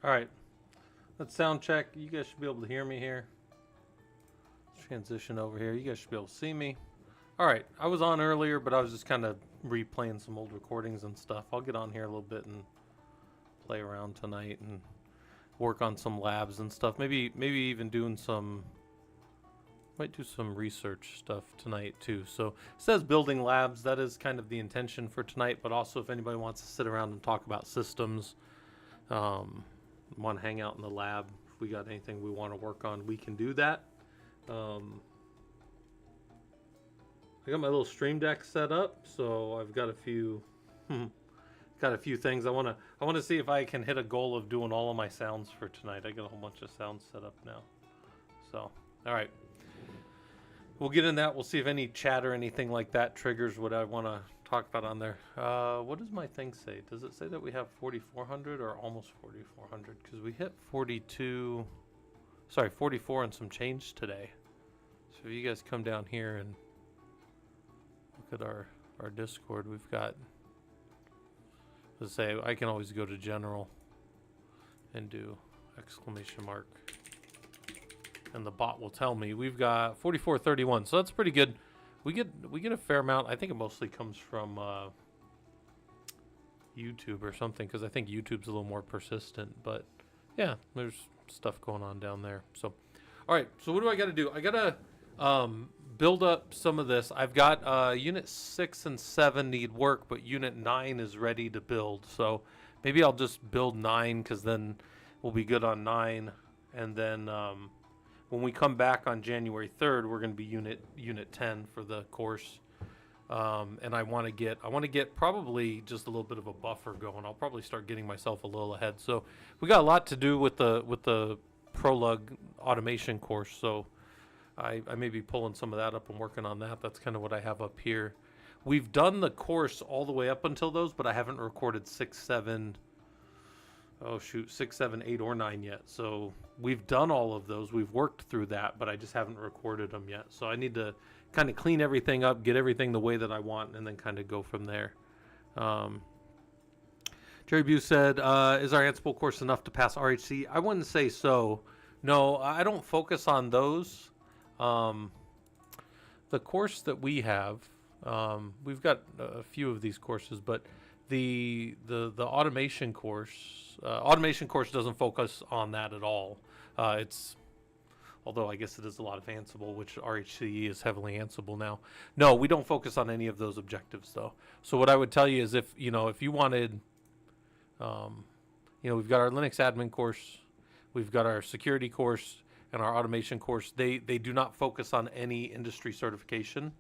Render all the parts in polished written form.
All right, let's sound check. You guys should be able to hear me here. Let's transition over here. You guys should be able to see me. All right, I was on earlier, but I was just kind of replaying some old recordings and stuff. I'll get on here a little bit and play around tonight and work on some labs and stuff. Maybe even doing some, might do some research stuff tonight too. So it says building labs. That is kind of the intention for tonight, but also if anybody wants to sit around and talk about systems, want to hang out in the lab, if we got anything we want to work on, we can do that. I got my little stream deck set up, so I've got a few things. I want to see if I can hit a goal of doing all of my sounds for tonight. I got a whole bunch of sounds set up now. So, all right. We'll get in that. We'll see if any chat or anything like that triggers what I want to talk about on there. What does my thing say? Does it say that we have 4,400 or almost 4,400? Because we hit 44 and some change today. So if you guys come down here and look at our Discord, we've got, let's say, I can always go to general and do ! And the bot will tell me we've got 4431, so that's pretty good. We get a fair amount. I think it mostly comes from YouTube or something, because I think YouTube's a little more persistent. But yeah, there's stuff going on down there. So, all right. So what do I got to do? I got to build up some of this. I've got Unit 6 and 7 need work, but Unit 9 is ready to build. So maybe I'll just build 9, because then we'll be good on 9, and then when we come back on January 3rd, we're going to be Unit 10 for the course, and I want to get probably just a little bit of a buffer going. I'll probably start getting myself a little ahead. So we got a lot to do with the ProLUG automation course. So I may be pulling some of that up and working on that. That's kind of what I have up here. We've done the course all the way up until those, but I haven't recorded 6, 7, 8, or 9 yet. So we've done all of those. We've worked through that, but I just haven't recorded them yet. So I need to kind of clean everything up, get everything the way that I want, and then kind of go from there. Jerry Buse said, is our Ansible course enough to pass RHC? I wouldn't say so. No, I don't focus on those. The course that we have, we've got a few of these courses, but the automation course doesn't focus on that at all. Although I guess it is a lot of Ansible, which RHCE is heavily Ansible now. No, we don't focus on any of those objectives though. So what I would tell you is if you wanted, we've got our Linux admin course, we've got our security course, and our automation course. They do not focus on any industry certification.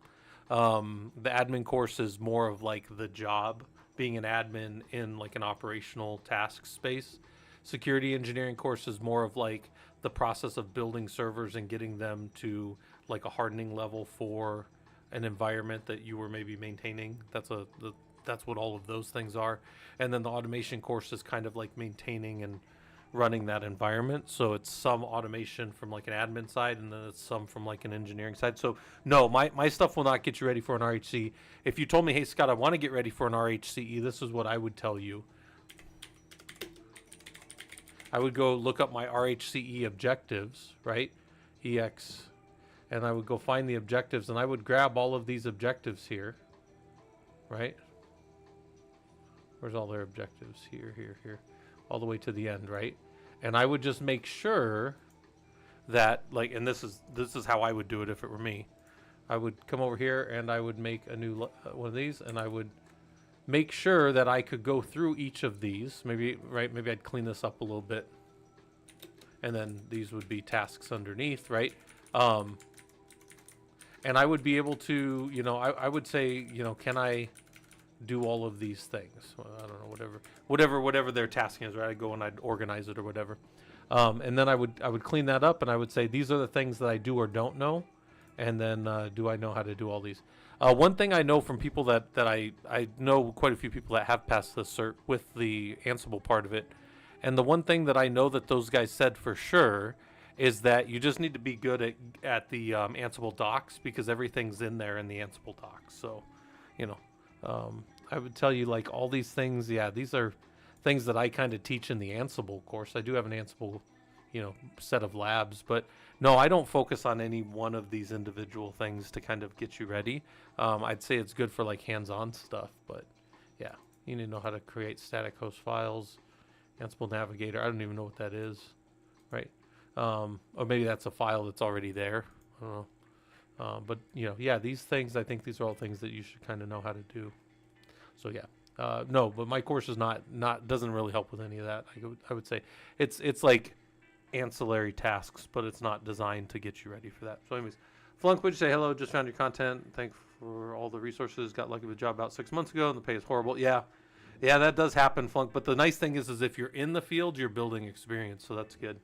The admin course is more of like the job, being an admin in like an operational task space. Security engineering course is more of like the process of building servers and getting them to like a hardening level for an environment that you were maybe maintaining. That's what all of those things are. And then the automation course is kind of like maintaining and running that environment. So it's some automation from like an admin side, and then it's some from like an engineering side. So no, my stuff will not get you ready for an RHC. If you told me, hey Scott, I want to get ready for an RHCE, this is what I would tell you. I would go look up my RHCE objectives, right? EX, and I would go find the objectives, and I would grab all of these objectives here, right? Where's all their objectives? Here, all the way to the end, right? And I would just make sure that, like, and this is how I would do it if it were me. I would come over here and I would make a new one of these, and I would make sure that I could go through each of these. Maybe I'd clean this up a little bit, and then these would be tasks underneath, right? And I would be able to, I would say, can I do all of these things? Well, I don't know, whatever their tasking is, right? I'd go and I'd organize it or whatever. And then I would clean that up, and I would say, these are the things that I do or don't know. And then do I know how to do all these? One thing I know from people that I know quite a few people that have passed the cert with the Ansible part of it. And the one thing that I know that those guys said for sure is that you just need to be good at the Ansible docs, because everything's in there in the Ansible docs. So, I would tell you, like, all these things, yeah, these are things that I kind of teach in the Ansible course. I do have an Ansible, set of labs, but no, I don't focus on any one of these individual things to kind of get you ready. I'd say it's good for like hands-on stuff, but yeah, you need to know how to create static host files, Ansible Navigator. I don't even know what that is, right? Or maybe that's a file that's already there. I don't know. But yeah, these things, I think these are all things that you should kind of know how to do. So yeah, no, but my course is not doesn't really help with any of that. I would say it's like ancillary tasks, but it's not designed to get you ready for that. So anyways, Flunk, would you say hello? Just found your content. Thanks for all the resources. Got lucky with a job about 6 months ago, and the pay is horrible. Yeah, that does happen, Flunk. But the nice thing is if you're in the field, you're building experience, so that's good.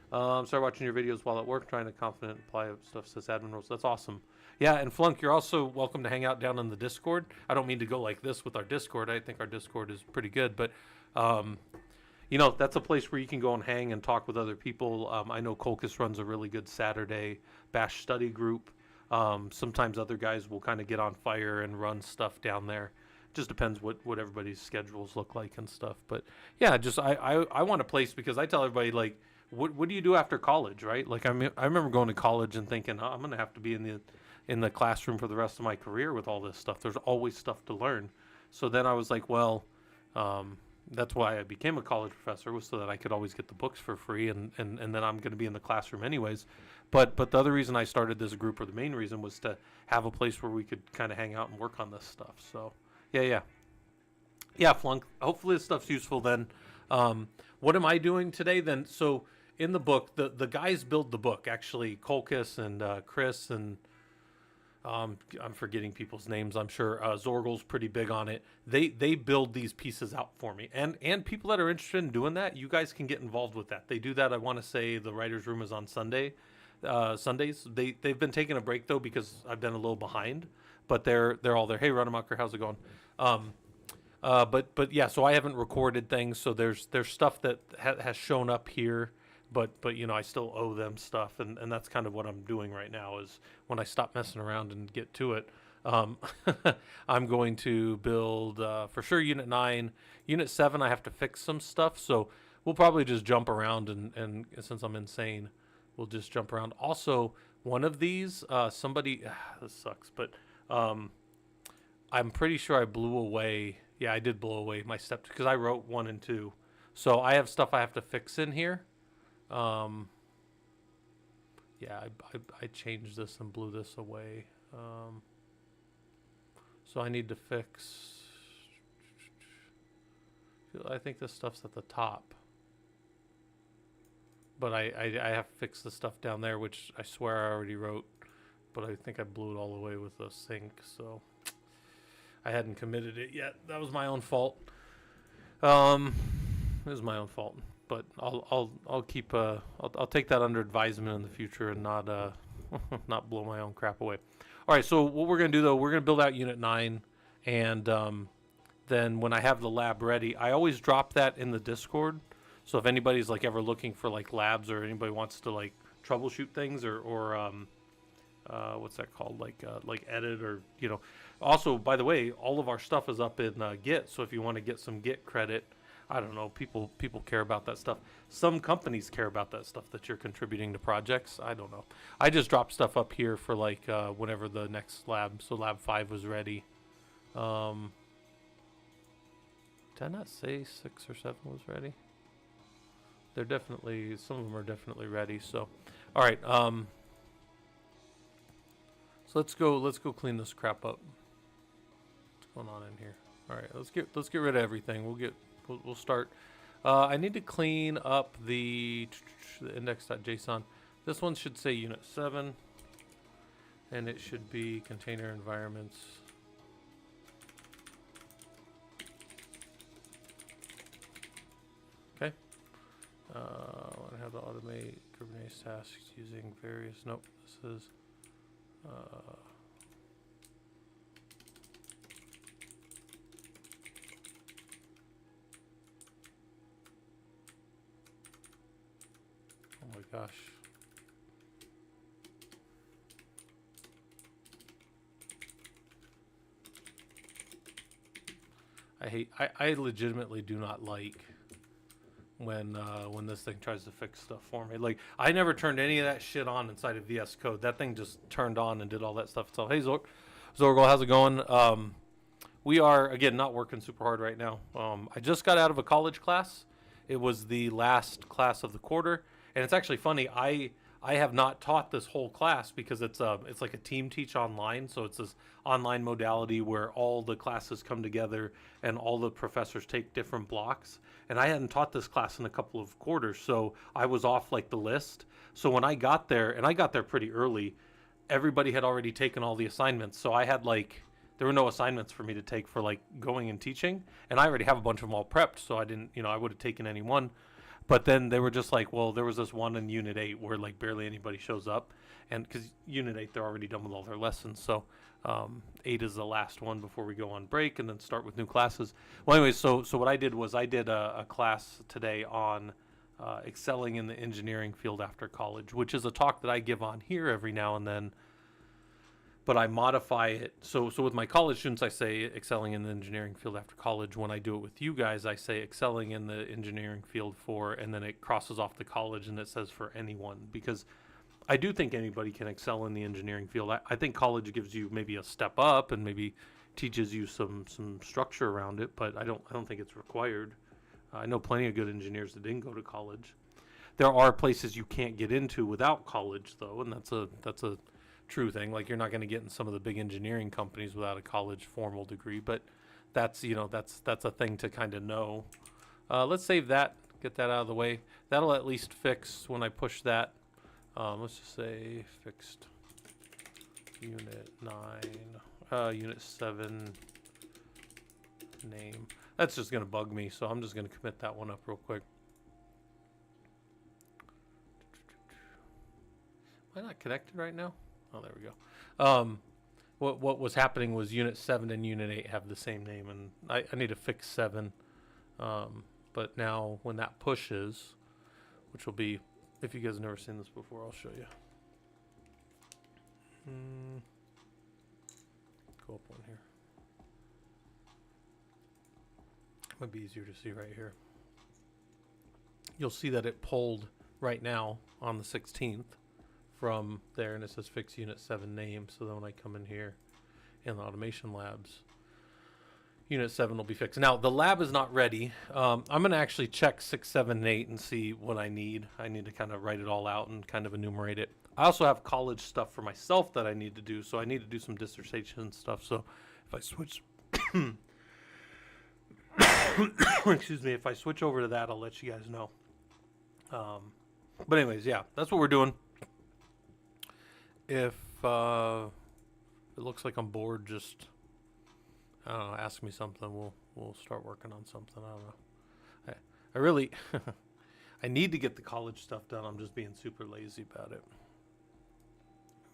Start watching your videos while at work, trying to confident apply stuff, says admin rules. That's awesome. Yeah, and Flunk, you're also welcome to hang out down in the Discord. I don't mean to go like this with our Discord. I think our Discord is pretty good, but that's a place where you can go and hang and talk with other people. I know Colchis runs a really good Saturday Bash study group. Sometimes other guys will kind of get on fire and run stuff down there. Just depends what everybody's schedules look like and stuff. But yeah, just I want a place, because I tell everybody, like, what do you do after college, right? Like I remember going to college and thinking, I'm gonna have to be in the classroom for the rest of my career with all this stuff. There's always stuff to learn. So then I was like, well, that's why I became a college professor, was so that I could always get the books for free, and then I'm going to be in the classroom anyways. But the other reason I started this group, or the main reason, was to have a place where we could kind of hang out and work on this stuff. So yeah, Flunk. Hopefully this stuff's useful then. What am I doing today then? So in the book, the guys build the book, actually, Colchis and Chris and I'm forgetting people's names. I'm sure Zorgel's pretty big on it. They build these pieces out for me, and people that are interested in doing that, you guys can get involved with that. They do that. I want to say the writers' room is on Sundays. They've been taking a break though, because I've been a little behind. But they're all there. Hey, Runamacher, how's it going? But yeah, so I haven't recorded things. So there's stuff that has shown up here. But I still owe them stuff, and that's kind of what I'm doing right now, is when I stop messing around and get to it, I'm going to build for sure Unit 9. Unit 7 I have to fix some stuff, so we'll probably just jump around, and since I'm insane, we'll just jump around. Also, one of these, somebody, this sucks, but I'm pretty sure I blew away, yeah, I did blow away my step, because I wrote 1 and 2, so I have stuff I have to fix in here. Yeah, I changed this and blew this away. So I need to fix, I think this stuff's at the top, but I have to fix the stuff down there, which I swear I already wrote, but I think I blew it all away with a sync, so I hadn't committed it yet. That was my own fault. It was my own fault. But I'll keep I'll take that under advisement in the future, and not not blow my own crap away. All right, so what we're gonna do though, we're gonna build out Unit 9, and then when I have the lab ready, I always drop that in the Discord. So if anybody's like ever looking for like labs, or anybody wants to like troubleshoot things, or what's that called, like edit, or Also, by the way, all of our stuff is up in Git. So if you want to get some Git credit. I don't know, people care about that stuff. Some companies care about that stuff, that you're contributing to projects. I don't know. I just dropped stuff up here for like whenever the next lab, so lab 5 was ready. Did I not say 6 or 7 was ready? They're definitely, some of them are definitely ready. So, all right. So let's go clean this crap up. What's going on in here? All right, let's get rid of everything. We'll start. I need to clean up the index.json. This one should say Unit 7, and it should be container environments. Okay. I want to have to automate Kubernetes tasks using various. Nope. This is. Oh my gosh. I legitimately do not like when this thing tries to fix stuff for me. Like, I never turned any of that shit on inside of VS Code. That thing just turned on and did all that stuff itself. Hey, Zorgal, how's it going? We are, again, not working super hard right now. I just got out of a college class. It was the last class of the quarter. And it's actually funny. I have not taught this whole class because it's like a team teach online. So it's this online modality where all the classes come together and all the professors take different blocks. And I hadn't taught this class in a couple of quarters, so I was off like the list. So when I got there, and I got there pretty early, everybody had already taken all the assignments. So I had like, there were no assignments for me to take for like going and teaching. And I already have a bunch of them all prepped, so I didn't, I would have taken any one. But then they were just like, well, there was this one in Unit 8 where like barely anybody shows up. And because Unit 8, they're already done with all their lessons. So 8 is the last one before we go on break and then start with new classes. Well, anyways, so what I did was I did a class today on excelling in the engineering field after college, which is a talk that I give on here every now and then. But I modify it. So with my college students, I say excelling in the engineering field after college. When I do it with you guys, I say excelling in the engineering field for, and then it crosses off the college and it says for anyone. Because I do think anybody can excel in the engineering field. I think college gives you maybe a step up and maybe teaches you some structure around it, but I don't think it's required. I know plenty of good engineers that didn't go to college. There are places you can't get into without college, though, and that's a true thing. Like, you're not going to get in some of the big engineering companies without a college formal degree, but that's a thing to kind of know. Let's save that, get that out of the way. That'll at least fix when I push that. Let's just say fixed unit 9, unit 7 name. That's just going to bug me, so I'm just going to commit that one up real quick. Am I not connected right now? Oh, there we go. What was happening was Unit 7 and Unit 8 have the same name, and I need to fix 7. But now when that pushes, which will be, if you guys have never seen this before, I'll show you. Go up one here. Might be easier to see right here. You'll see that it pulled right now on the 16th. From there, and it says fix unit 7 name. So then when I come in here in the automation labs, unit 7 will be fixed. Now the lab is not ready. I'm going to actually check 6, 7, and 8 and see what I need. I need to kind of write it all out and kind of enumerate it. I also have college stuff for myself that I need to do, so I need to do some dissertation stuff. So if I switch, excuse me, if I switch over to that, I'll let you guys know. But anyways, yeah, that's what we're doing. If it looks like I'm bored, just, I don't know, ask me something. We'll start working on something. I don't know. I really I need to get the college stuff done. I'm just being super lazy about it.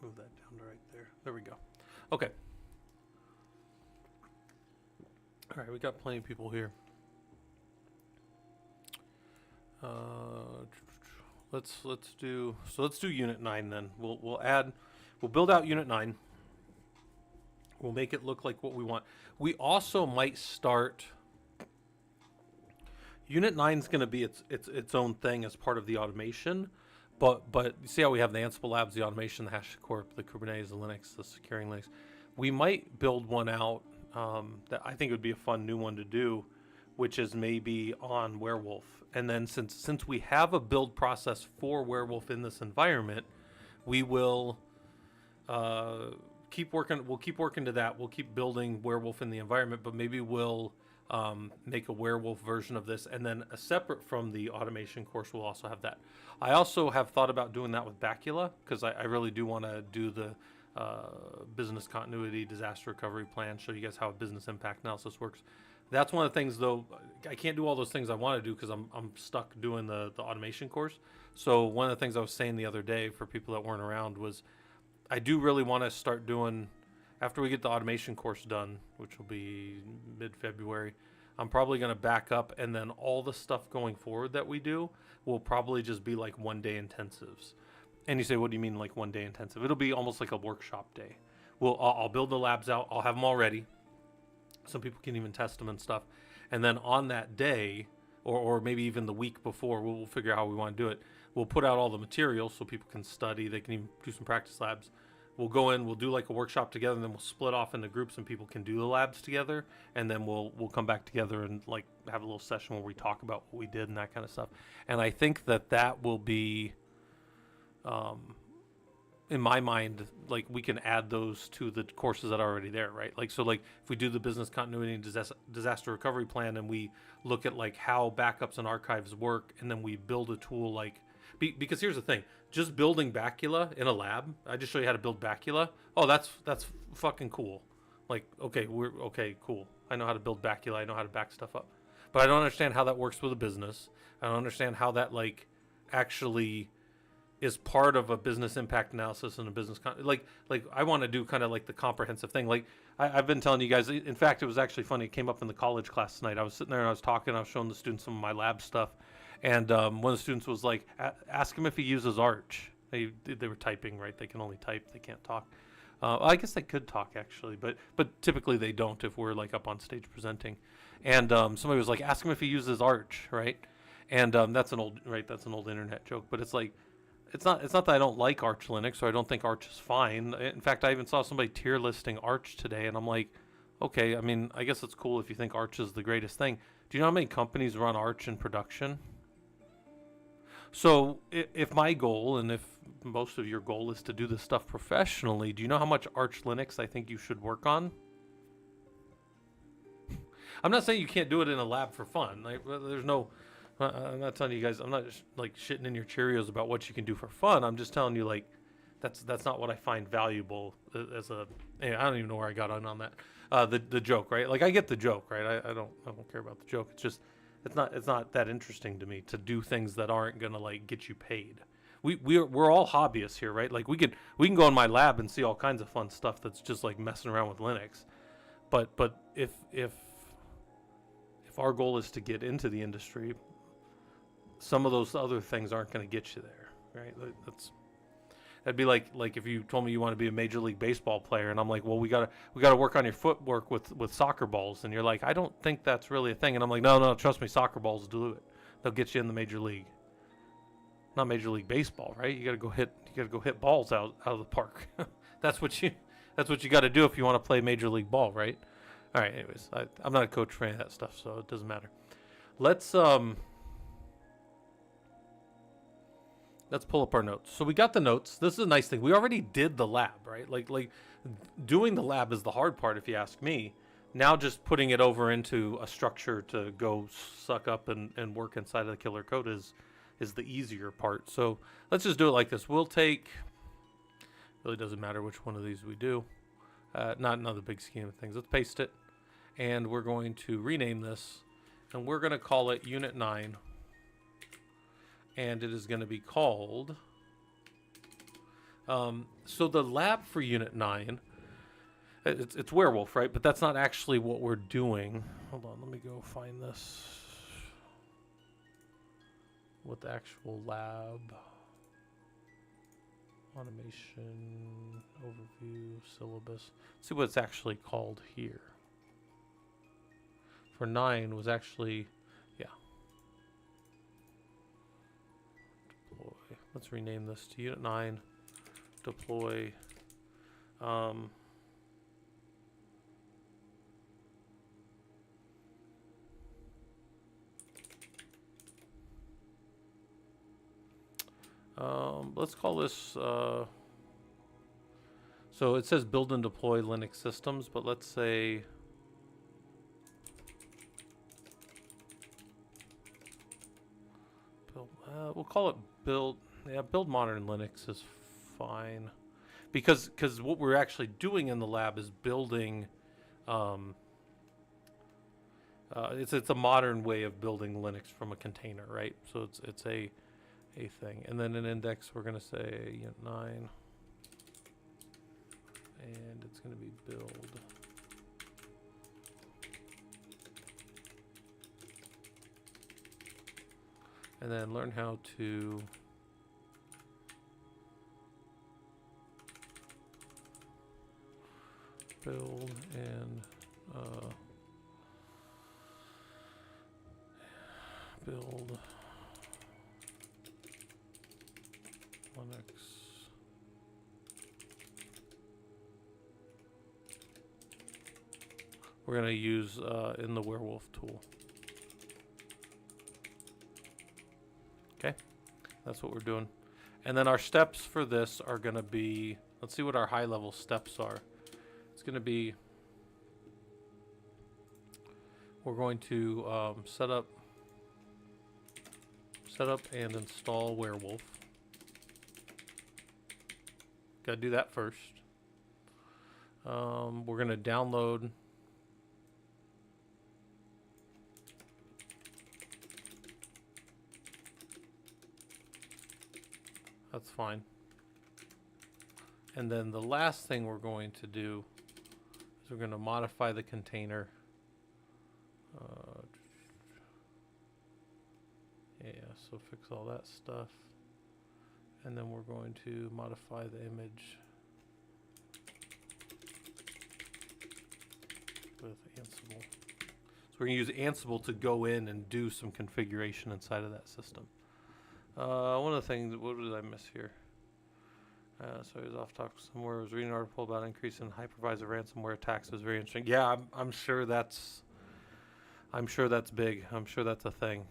Move that down to right there. There we go. Okay. All right, we got plenty of people here. Let's do unit 9 then. We'll build out unit 9. We'll make it look like what we want. We also might start. Unit 9 is going to be its own thing as part of the automation, but you see how we have the Ansible Labs, the automation, the HashiCorp, the Kubernetes, the Linux, the securing Linux. We might build one out that I think would be a fun new one to do, which is maybe on Werewolf. And then since we have a build process for Werewolf in this environment, we will keep working. We'll keep working to that. We'll keep building Werewolf in the environment, but maybe we'll make a Werewolf version of this, and then separate from the automation course, we'll also have that. I also have thought about doing that with Bacula, because I really do want to do the business continuity disaster recovery plan, show you guys how a business impact analysis works. That's one of the things, though. I can't do all those things I want to do because I'm stuck doing the automation course. So one of the things I was saying the other day for people that weren't around was I do really want to start doing, after we get the automation course done, which will be mid-February, I'm probably going to back up, and then all the stuff going forward that we do will probably just be like one-day intensives. And you say, what do you mean like one-day intensive? It'll be almost like a workshop day. I'll build the labs out. I'll have them all ready. Some people can even test them and stuff. And then on that day, or maybe even the week before. We'll figure out how we want to do it. We'll put out all the materials so people can study. They can even do some practice labs. We'll go in, we'll do like a workshop together, and then we'll split off into groups and people can do the labs together. And then we'll come back together and like have a little session where we talk about what we did and that kind of stuff. And I think that will be, in my mind, like we can add those to the courses that are already there, right? Like, so like if we do the business continuity and disaster recovery plan and we look at like how backups and archives work, and then we build a tool like, because here's the thing, just building Bacula in a lab, I just show you how to build Bacula. Oh, that's fucking cool. Like, okay, cool. I know how to build Bacula. I know how to back stuff up. But I don't understand how that works with a business. I don't understand how that like actually is part of a business impact analysis and a business like I want to do kind of like the comprehensive thing. Like I've been telling you guys, in fact, it was actually funny. It came up in the college class tonight. I was sitting there and I was talking, I was showing the students some of my lab stuff. And one of the students was like, ask him if he uses Arch. They were typing, right? They can only type, they can't talk. I guess they could talk actually, but typically they don't if we're like up on stage presenting. And somebody was like, ask him if he uses Arch, right? And that's an old internet joke, but it's like, it's not that I don't like Arch Linux or I don't think Arch is fine. In fact, I even saw somebody tier listing Arch today, and I'm like, okay, I mean, I guess it's cool if you think Arch is the greatest thing. Do you know how many companies run Arch in production? So if my goal, and if most of your goal is to do this stuff professionally, do you know how much Arch Linux I think you should work on? I'm not saying you can't do it in a lab for fun. Like, there's no, I'm not telling you guys, I'm not like shitting in your Cheerios about what you can do for fun. I'm just telling you, like, that's not what I find valuable as a, anyway, I don't even know where I got on that. The joke, right? Like, I get the joke, right? I don't care about the joke. It's just, it's not that interesting to me to do things that aren't gonna like get you paid. We're all hobbyists here, right? Like we can go in my lab and see all kinds of fun stuff that's just like messing around with Linux. But if our goal is to get into the industry, some of those other things aren't going to get you there, right? That'd be like if you told me you want to be a Major League Baseball player, and I'm like, well, we gotta work on your footwork with soccer balls, and you're like, I don't think that's really a thing, and I'm like, no, trust me, soccer balls do it. They'll get you in the Major League. Not Major League Baseball, right? You gotta go hit balls out of the park. that's what you got to do if you want to play Major League ball, right? All right. Anyways, I'm not a coach for any of that stuff, so it doesn't matter. Let's pull up our notes. So we got the notes. This is a nice thing. We already did the lab, right? Like doing the lab is the hard part, if you ask me. Now just putting it over into a structure to go suck up and work inside of the killer code is the easier part. So let's just do it like this. We'll take, really doesn't matter which one of these we do. Not another big scheme of things. Let's paste it. And we're going to rename this. And we're going to call it Unit 9. And it is going to be called, so the lab for Unit 9, it's werewolf, right? But that's not actually what we're doing. Hold on, let me go find this. What the actual lab, automation, overview, syllabus. Let's see what it's actually called here. For 9 was actually, yeah. Let's rename this to Unit 9, deploy, let's call this, so it says build and deploy Linux systems, but let's say, we'll call it build. Yeah, build modern Linux is fine, because what we're actually doing in the lab is building. It's a modern way of building Linux from a container, right? So it's a thing, and then an index. We're gonna say Unit 9, and it's gonna be build. And then learn how to build and build Linux. We're going to use in the werewolf tool. Okay, that's what we're doing. And then our steps for this are going to be, let's see what our high level steps are. It's going to be, we're going to set up and install werewolf. Got to do that first. We're going to download that's fine. And then the last thing we're going to do is we're going to modify the container. Yeah, so fix all that stuff. And then we're going to modify the image with Ansible. So we're going to use Ansible to go in and do some configuration inside of that system. One of the things, what did I miss here? So I was off topic somewhere. I was reading an article about increase in hypervisor ransomware attacks. It was very interesting. Yeah, I'm sure that's big. I'm sure that's a thing.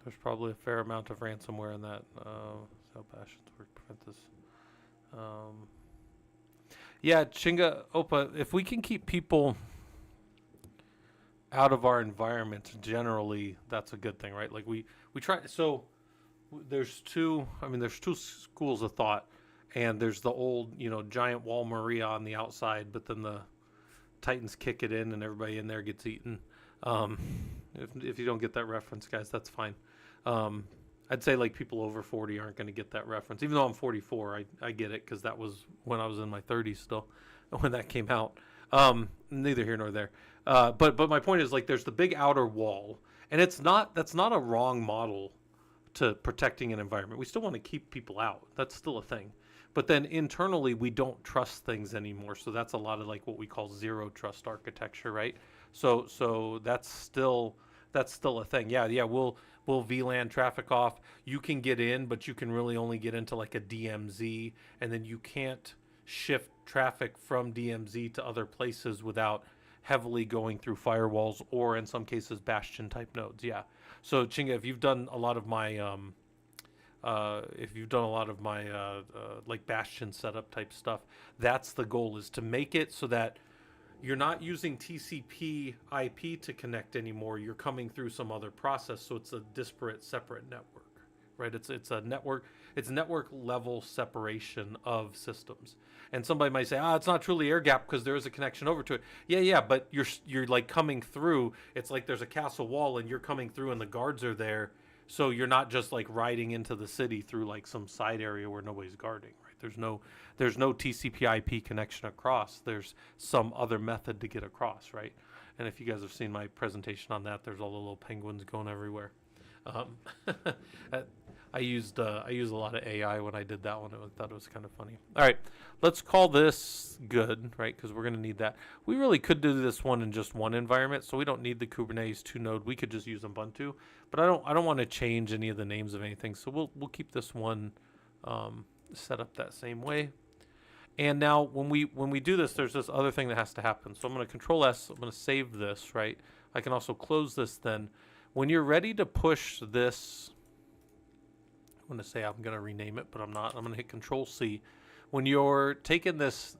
There's probably a fair amount of ransomware in that. How passions work prevent this. Yeah, Chinga Opa, if we can keep people out of our environment, generally that's a good thing, right? Like we try. So there's two schools of thought, and there's the old, giant wall Maria on the outside, but then the Titans kick it in and everybody in there gets eaten. If you don't get that reference, guys, that's fine. I'd say like people over 40 aren't going to get that reference. Even though I'm 44, I get it because that was when I was in my 30s still when that came out. Neither here nor there. But my point is, like, there's the big outer wall, and that's not a wrong model to protecting an environment. We still want to keep people out. That's still a thing. But then internally, we don't trust things anymore. So that's a lot of like what we call zero trust architecture, right? So that's still a thing. Yeah. We'll VLAN traffic off. You can get in, but you can really only get into like a DMZ, and then you can't shift traffic from DMZ to other places without heavily going through firewalls or in some cases bastion type nodes. Yeah. So Chinga, if you've done a lot of my like bastion setup type stuff, that's the goal, is to make it so that you're not using TCP IP to connect anymore. You're coming through some other process, so it's a disparate, separate network, right? It's a network. It's network level separation of systems. And somebody might say, it's not truly air gap because there is a connection over to it. Yeah, but you're like coming through. It's like there's a castle wall and you're coming through and the guards are there. So you're not just like riding into the city through like some side area where nobody's guarding, right? There's no TCP IP connection across. There's some other method to get across, right? And if you guys have seen my presentation on that, there's all the little penguins going everywhere. I used a lot of AI when I did that one. I thought it was kind of funny. All right, let's call this good, right? Because we're going to need that. We really could do this one in just one environment, so we don't need the Kubernetes 2 node. We could just use Ubuntu, but I don't want to change any of the names of anything. So we'll keep this one set up that same way. And now when we do this, there's this other thing that has to happen. So I'm going to Control S. I'm going to save this, right? I can also close this then. When you're ready to push this, I'm going to say I'm going to rename it, but I'm not. I'm going to hit Control C. When you're taking this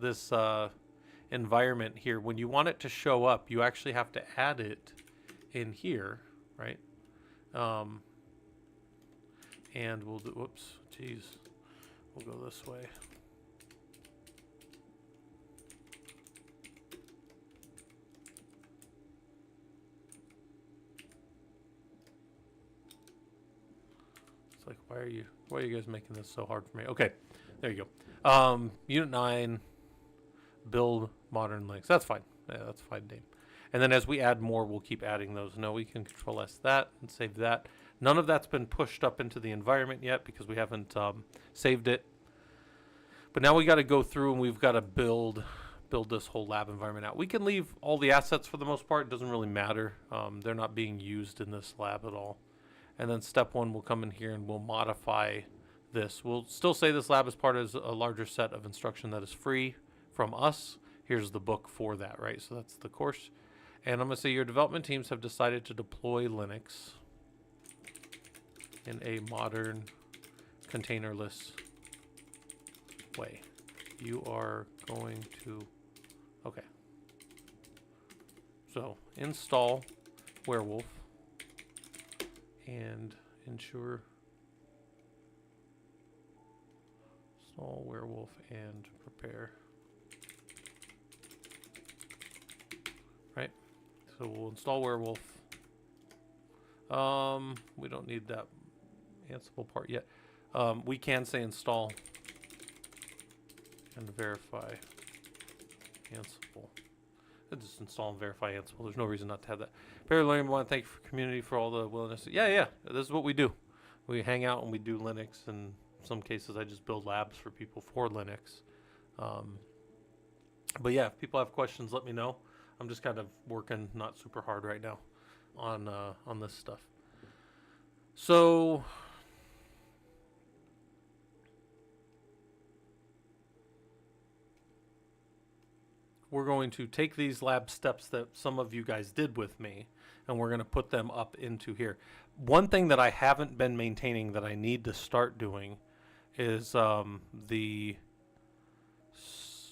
environment here, when you want it to show up, you actually have to add it in here, right? And we'll do, whoops, geez. We'll go this way. Like, why are you guys making this so hard for me? Okay, there you go. Unit 9, build modern Linux. That's fine. Yeah, that's a fine name. And then as we add more, we'll keep adding those. No, we can Control S that and save that. None of that's been pushed up into the environment yet because we haven't saved it. But now we got to go through and we've got to build build this whole lab environment out. We can leave all the assets for the most part. It doesn't really matter. They're not being used in this lab at all. And then step 1, we'll come in here and we'll modify this. We'll still say this lab is part of a larger set of instruction that is free from us. Here's the book for that, right? So that's the course. And I'm going to say your development teams have decided to deploy Linux in a modern containerless way. You are going to, okay. So install Werewolf and ensure install Werewolf and prepare. Right? So we'll install Werewolf. We don't need that Ansible part yet. We can say install and verify Ansible. Just install and verify Ansible. There's no reason not to have that. Barry Learning, I want to thank you for community for all the willingness. Yeah. This is what we do. We hang out and we do Linux, and in some cases I just build labs for people for Linux. But yeah, if people have questions, let me know. I'm just kind of working not super hard right now on this stuff. So we're going to take these lab steps that some of you guys did with me, and we're going to put them up into here. One thing that I haven't been maintaining that I need to start doing is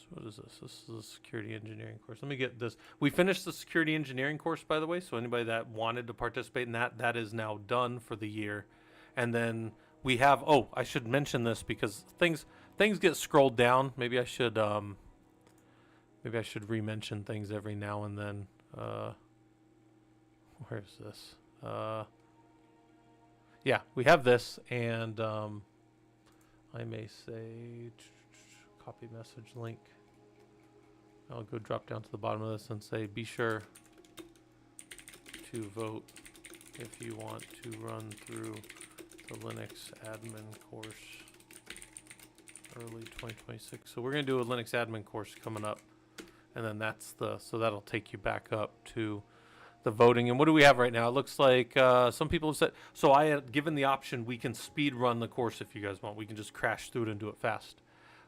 what is this? This is a security engineering course. Let me get this. We finished the security engineering course, by the way, so anybody that wanted to participate in that, that is now done for the year. And then we have, oh, I should mention this because things get scrolled down. Maybe I should re-mention things every now and then. Where's this? Yeah, we have this, and I may say copy message link. I'll go drop down to the bottom of this and say be sure to vote if you want to run through the Linux admin course early 2026. So we're going to do a Linux admin course coming up. And then so that'll take you back up to the voting. And what do we have right now? It looks like some people have said, so I had given the option, we can speed run the course if you guys want. We can just crash through it and do it fast.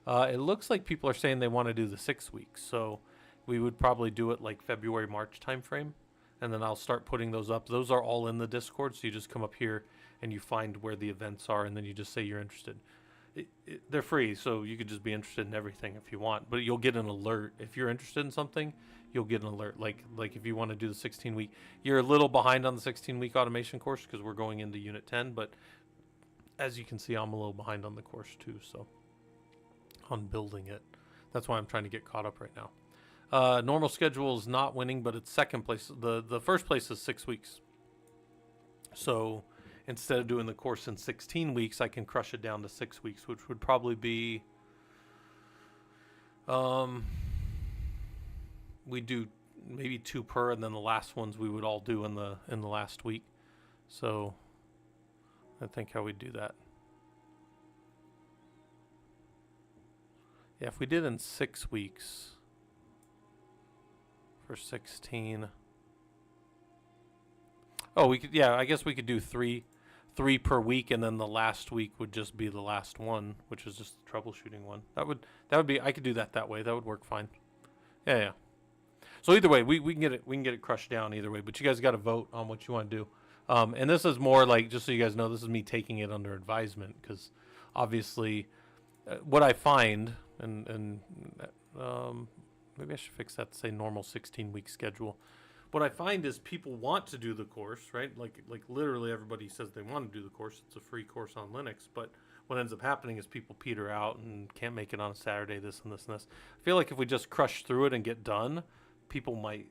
It looks like people are saying they want to do the 6 weeks. So we would probably do it like February, March timeframe. And then I'll start putting those up. Those are all in the Discord. So you just come up here and you find where the events are, and then you just say you're interested. They're free, so you could just be interested in everything if you want, but you'll get an alert if you're interested in something. You'll get an alert, like if you want to do the 16-week. You're a little behind on the 16-week automation course because we're going into Unit 10, but as you can see, I'm a little behind on the course too, so on building it. That's why I'm trying to get caught up right now. Normal schedule is not winning, but it's second place. The first place is 6 weeks, so instead of doing the course in 16 weeks, I can crush it down to 6 weeks, which would probably be, we do maybe 2 per, and then the last ones we would all do in the last week. So I think how we do that. Yeah, if we did in 6 weeks for 16. Oh, we could, yeah, I guess we could do 3 per week, and then the last week would just be the last one, which is just the troubleshooting one. That would be, I could do that way. That would work fine. Yeah. So either way, we can get it crushed down either way, but you guys got to vote on what you want to do. And this is more like, just so you guys know, this is me taking it under advisement, because obviously what I find, and maybe I should fix that to say normal 16-week schedule. What I find is people want to do the course, right? Like literally everybody says they want to do the course. It's a free course on Linux, but what ends up happening is people peter out and can't make it on a Saturday, this and this and this. I feel like if we just crush through it and get done, people might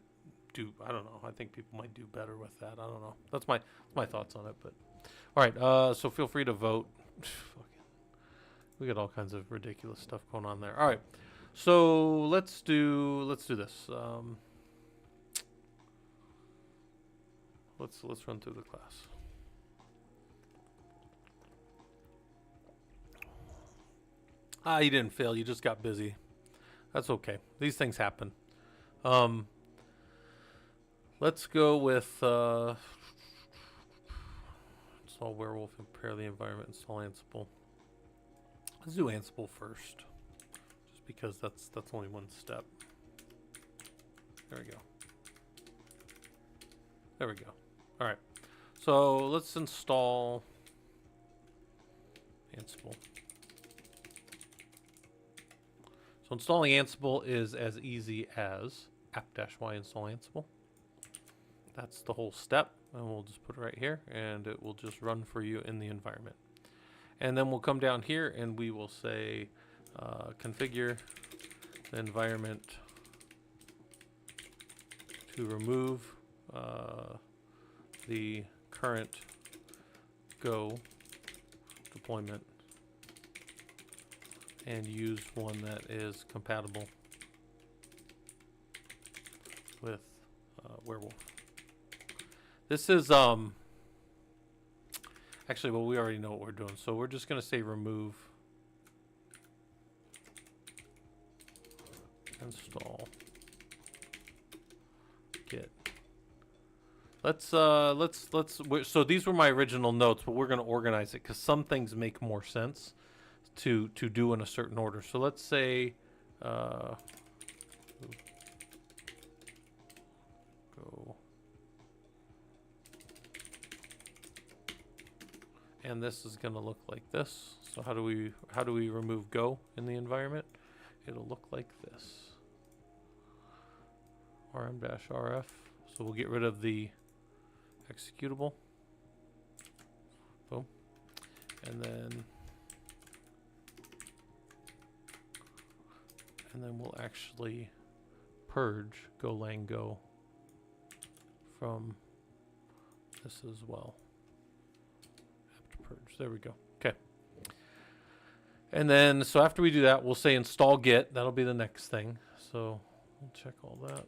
do, I don't know. I think people might do better with that. I don't know. That's my thoughts on it, but all right. So feel free to vote. We got all kinds of ridiculous stuff going on there. All right. So let's do this. Let's run through the class. You didn't fail. You just got busy. That's okay. These things happen. Let's go with install werewolf and prepare the environment. Install Ansible. Let's do Ansible first, just because that's only one step. There we go. There we go. All right. So let's install Ansible. So installing Ansible is as easy as app-y install Ansible. That's the whole step, and we'll just put it right here, and it will just run for you in the environment. And then we'll come down here, and we will say configure the environment to remove the current Go deployment and use one that is compatible with Werewolf. This is actually, well, we already know what we're doing, so we're just going to say remove install git. So these were my original notes, but we're going to organize it because some things make more sense to do in a certain order. So let's say go, and this is going to look like this. So how do we remove Go in the environment? It'll look like this. rm-rf. So we'll get rid of the executable. Boom. And then we'll actually purge golang go from this as well. Have to purge. There we go. Okay. And then, so after we do that, we'll say install git. That'll be the next thing. So we'll check all that.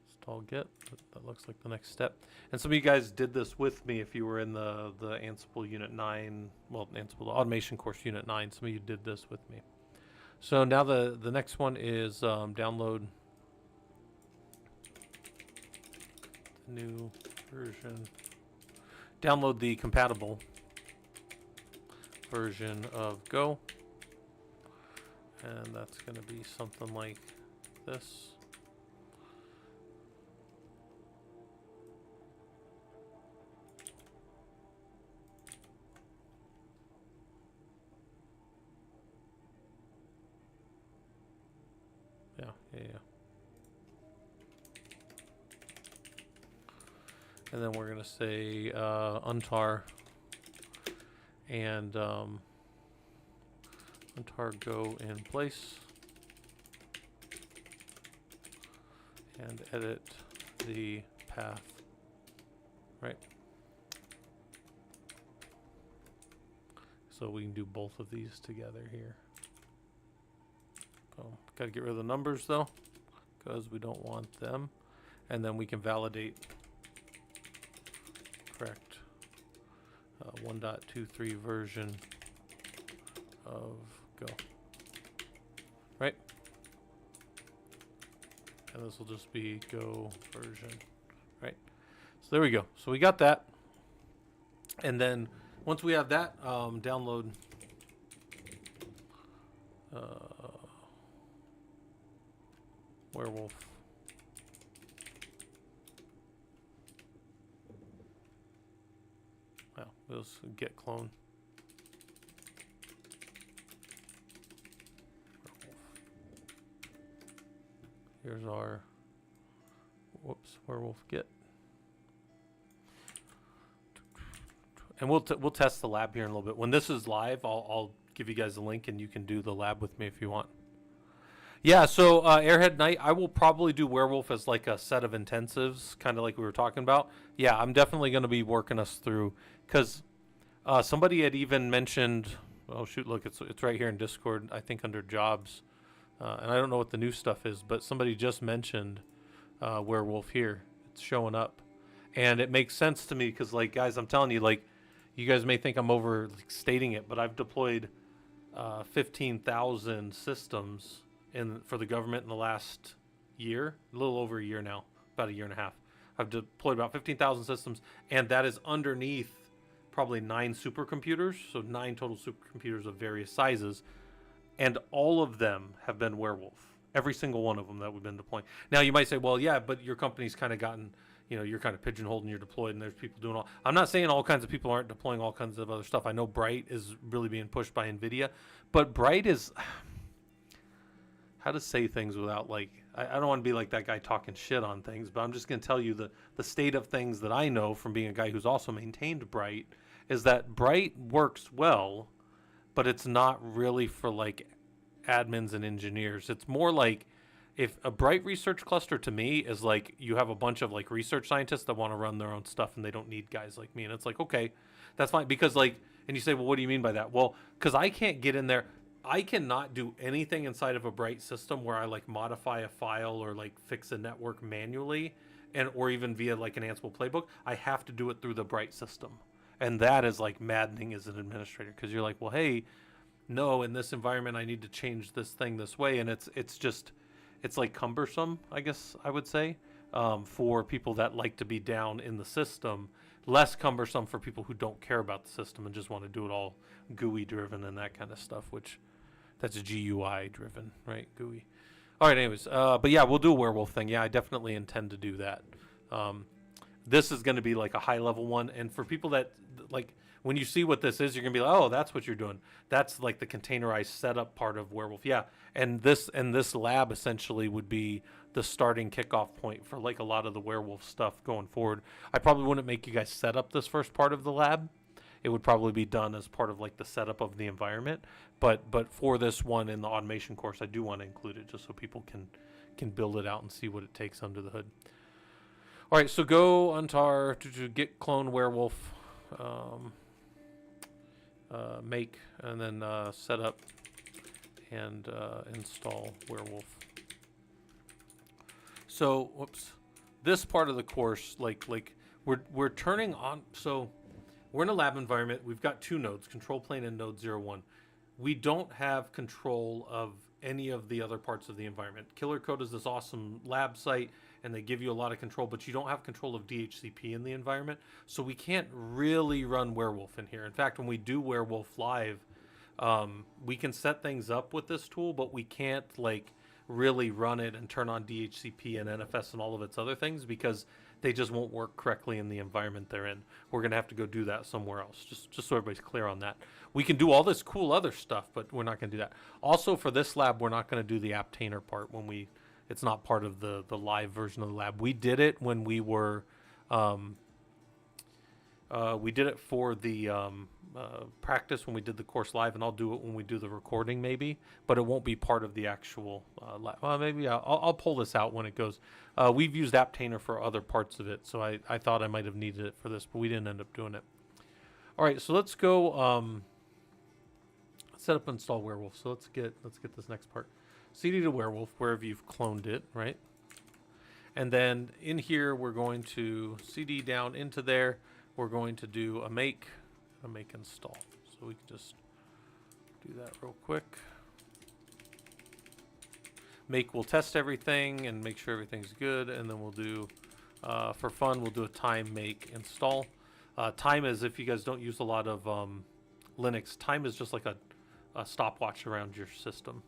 Install git. That looks like the next step. And some of you guys did this with me if you were in the Ansible Unit 9, well, Ansible Automation course Unit 9. Some of you did this with me. So now the next one is download the new version. Download the compatible version of Go. And that's going to be something like this. Yeah. And then we're going to say untar and untar go in place and edit the path, right? So we can do both of these together here. Got to get rid of the numbers though, because we don't want them. And then we can validate correct 1.23 version of Go, right? And this will just be Go version, right? So there we go. So we got that. And then once we have that, download Werewolf. Well, let's get clone. Here's our Werewolf Git. And we'll test the lab here in a little bit. When this is live, I'll give you guys a link and you can do the lab with me if you want. Yeah, so Airhead Knight, I will probably do Werewolf as like a set of intensives, kind of like we were talking about. Yeah, I'm definitely going to be working us through, because somebody had even mentioned, oh shoot, look, it's right here in Discord, I think under jobs. And I don't know what the new stuff is, but somebody just mentioned Werewolf here. It's showing up. And it makes sense to me because, like, guys, I'm telling you, like, you guys may think I'm overstating it, but I've deployed 15,000 systems for the government in the last year, a little over a year now, about a year and a half. I've deployed about 15,000 systems, and that is underneath probably 9 supercomputers, so 9 total supercomputers of various sizes, and all of them have been Werewolf. Every single one of them that we've been deploying. Now you might say, well, yeah, but your company's kind of gotten, you're kind of pigeonholed and you're deployed, and there's people doing all. I'm not saying all kinds of people aren't deploying all kinds of other stuff. I know Bright is really being pushed by NVIDIA, but Bright is, how to say things without I don't want to be like that guy talking shit on things, but I'm just going to tell you the state of things that I know from being a guy who's also maintained Bright is that Bright works well, but it's not really for admins and engineers. It's more like, if a Bright research cluster to me is you have a bunch of research scientists that want to run their own stuff and they don't need guys like me. And it's okay, that's fine. Because and you say, well, what do you mean by that? Well, because I can't get in there. I cannot do anything inside of a Bright system where I modify a file or fix a network manually or even via an Ansible playbook. I have to do it through the Bright system. And that is maddening as an administrator, because you're well, hey, no, in this environment I need to change this thing this way, and it's cumbersome, I guess I would say, for people that like to be down in the system. Less cumbersome for people who don't care about the system and just want to do it all GUI driven and that kind of stuff, which that's GUI driven, right? GUI. All right, anyways, but yeah, we'll do a Werewolf thing. Yeah, I definitely intend to do that. This is going to be a high level one, and for people that when you see what this is, you're gonna be like, oh, that's what you're doing. That's the containerized setup part of Werewolf. Yeah, and this lab essentially would be the starting kickoff point for a lot of the Werewolf stuff going forward. I probably wouldn't make you guys set up this first part of the lab. It would probably be done as part of the setup of the environment. But for this one in the automation course, I do want to include it just so people can build it out and see what it takes under the hood. All right, so go onto our to git clone Werewolf. Make and then set up and install Werewolf. So, whoops, this part of the course, we're turning on. So, we're in a lab environment. We've got 2 nodes, control plane and node 01. We don't have control of any of the other parts of the environment. Killer Code is this awesome lab site, and they give you a lot of control, but you don't have control of DHCP in the environment, so we can't really run Werewolf in here. In fact, when we do Werewolf live, we can set things up with this tool, but we can't really run it and turn on DHCP and NFS and all of its other things, because they just won't work correctly in the environment they're in. We're going to have to go do that somewhere else, just so everybody's clear on that. We can do all this cool other stuff, but we're not going to do that. Also, for this lab, we're not going to do the apptainer part it's not part of the live version of the lab. We did it when we were, we did it for the practice when we did the course live, and I'll do it when we do the recording maybe, but it won't be part of the actual lab. Well, maybe I'll pull this out when it goes. We've used apptainer for other parts of it, so I thought I might have needed it for this, but we didn't end up doing it. All right, so let's go set up and install Werewolf. So let's get this next part. CD to Werewolf, wherever you've cloned it, right? And then in here, we're going to CD down into there. We're going to do a make install. So we can just do that real quick. Make will test everything and make sure everything's good. And then we'll do, for fun, we'll do a time make install. Time is, if you guys don't use a lot of Linux, time is just like a stopwatch around your system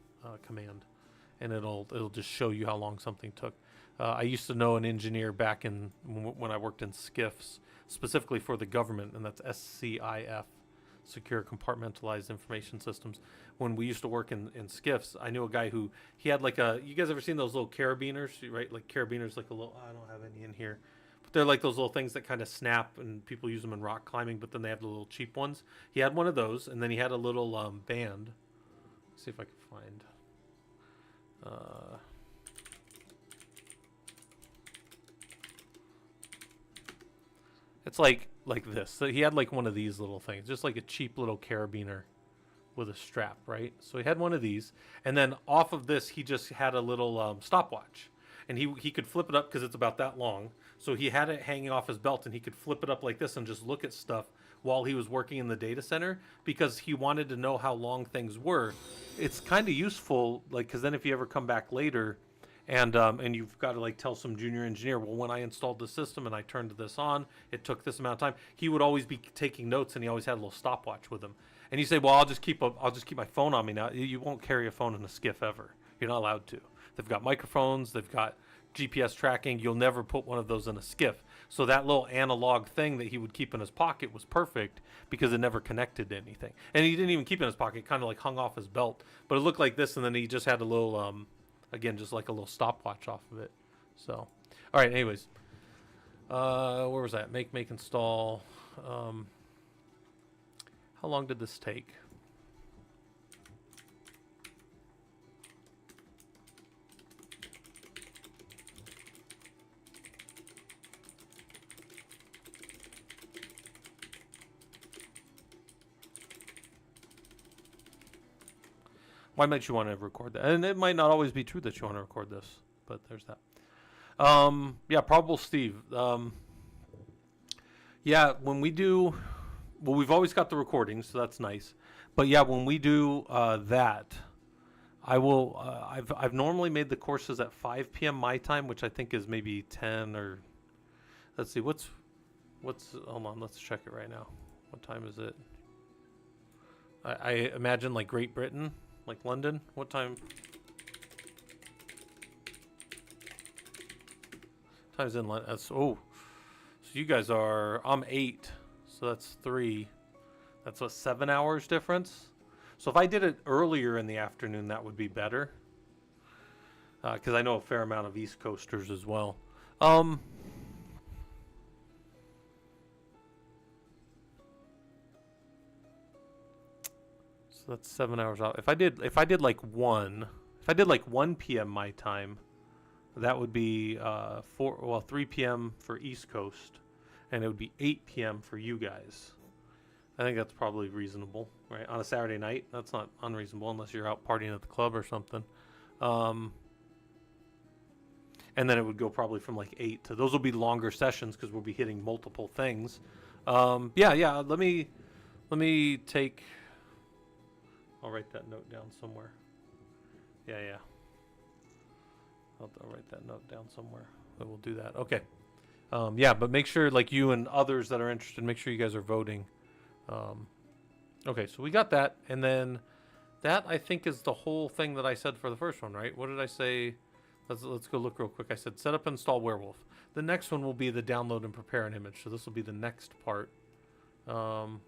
command. And it'll just show you how long something took. I used to know an engineer back when I worked in SCIFs, specifically for the government, and that's SCIF, Secure Compartmentalized Information Systems. When we used to work in SCIFs, I knew a guy who, he had you guys ever seen those little carabiners, right? Carabiners, a little, I don't have any in here, but they're those little things that kind of snap, and people use them in rock climbing, but then they have the little cheap ones. He had one of those, and then he had a little band. Let's see if I can find. It's like this. So he had one of these little things, just a cheap little carabiner with a strap, right? So he had one of these, and then off of this, he just had a little stopwatch, and he could flip it up because it's about that long. So he had it hanging off his belt, and he could flip it up like this and just look at stuff while he was working in the data center because he wanted to know how long things were. It's kind of useful, like, because then if you ever come back later and you've got to like tell some junior engineer, well, when I installed the system and I turned this on, it took this amount of time. He would always be taking notes, and he always had a little stopwatch with him. And you say, well, I'll just keep my phone on me now. You won't carry a phone in a skiff ever. You're not allowed to. They've got microphones. They've got GPS tracking. You'll never put one of those in a skiff. So that little analog thing that he would keep in his pocket was perfect because it never connected to anything. And he didn't even keep it in his pocket. Kind of like hung off his belt. But it looked like this, and then he just had a little, again, just like a little stopwatch off of it. So, all right, anyways. Where was that? Make, install. How long did this take? Why might you want to record that? And it might not always be true that you want to record this, but there's that. Yeah, probable Steve. Yeah, when we do, well, we've always got the recordings, so that's nice. But yeah, when we do that, I will. I've normally made the courses at 5 p.m. my time, which I think is maybe 10 or. Let's see, what's. Hold on, let's check it right now. What time is it? I imagine like Great Britain. Like London? What time? Time's in London. That's, oh. So you guys are, I'm 8. So that's 3. That's a 7 hours difference. So if I did it earlier in the afternoon, that would be better. Because I know a fair amount of East Coasters as well. That's 7 hours out. If I did like 1 p.m. my time, that would be 3 p.m. for East Coast, and it would be 8 p.m. for you guys. I think that's probably reasonable, right? On a Saturday night, that's not unreasonable unless you're out partying at the club or something. And then it would go probably from like 8 to, those will be longer sessions because we'll be hitting multiple things. Yeah. Let me take. I'll write that note down somewhere. Yeah. I'll write that note down somewhere. But we'll do that. Okay. Yeah, but make sure, like you and others that are interested, make sure you guys are voting. Okay, so we got that. And then that, I think, is the whole thing that I said for the first one, right? What did I say? Let's go look real quick. I said set up and install Werewolf. The next one will be the download and prepare an image. So this will be the next part. And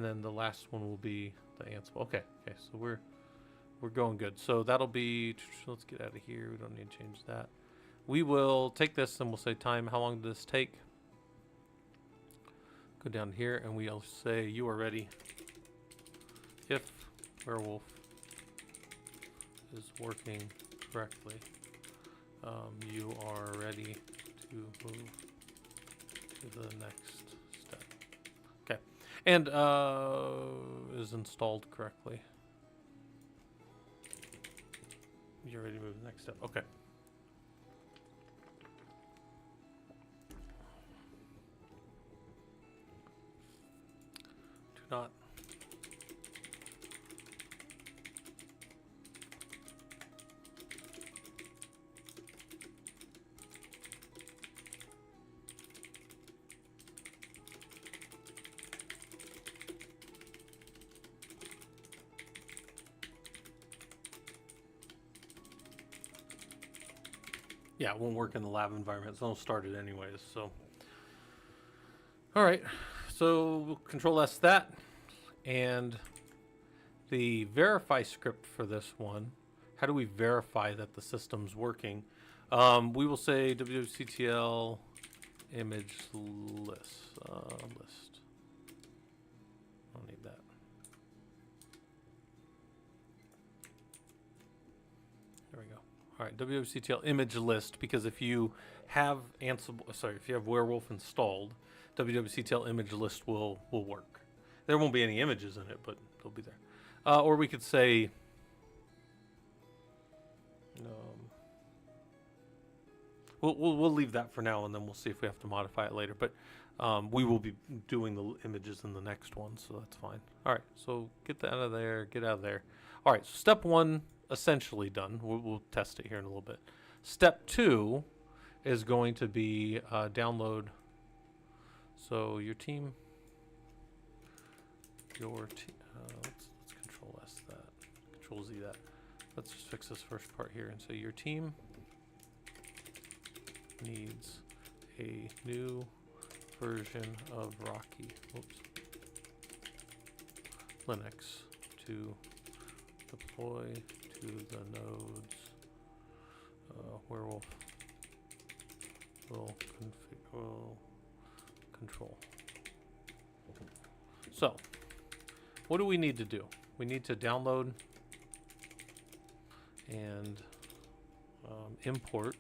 then the last one will be the Ansible. Okay, so we're going good. So that'll be, let's get out of here. We don't need to change that. We will take this and we'll say time. How long did this take? Go down here and we'll say you are ready. If Werewolf is working correctly, you are ready to move to the next step. Okay. And is installed correctly. You're ready to move to the next step. Okay. Do not. Yeah, it won't work in the lab environment, so don't start it anyways. So, all right, so we'll Control S that, and the verify script for this one. How do we verify that the system's working? We will say wctl image list. List. I don't need that. There we go. All right, wctl image list, because if you have Ansible, if you have Werewolf installed, wctl image list will work. There won't be any images in it, but they'll be there. Or we could say, we'll leave that for now, and then we'll see if we have to modify it later. But We will be doing the images in the next one, so that's fine. All right, so get that out of there, get out of there. All right, so step 1 essentially done. We'll test it here in a little bit. Step 2 is going to be download. So your team, let's Control S that, Control Z that. Let's just fix this first part here and say your team needs a new version of Rocky, Linux to deploy to the nodes. Werewolf will control. So, what do we need to do? We need to download and import.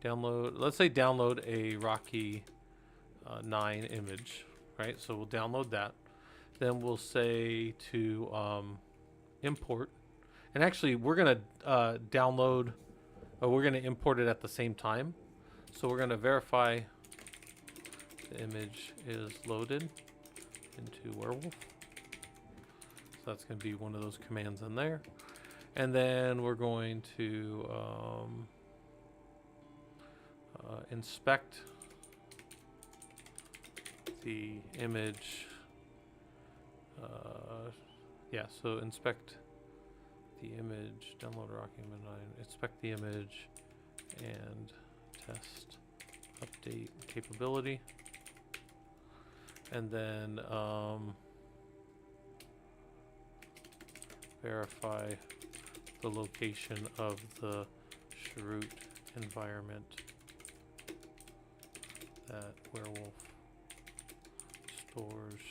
Let's say download a Rocky 9 image, right? So we'll download that. Then we'll say to import. And actually, we're going to download, or we're going to import it at the same time. So we're going to verify the image is loaded into Werewolf. So that's going to be one of those commands in there. And then we're going to inspect the image. So inspect the image, download Rocky 9, inspect the image, and test update capability. And then verify the location of the Chroot environment that Werewolf stores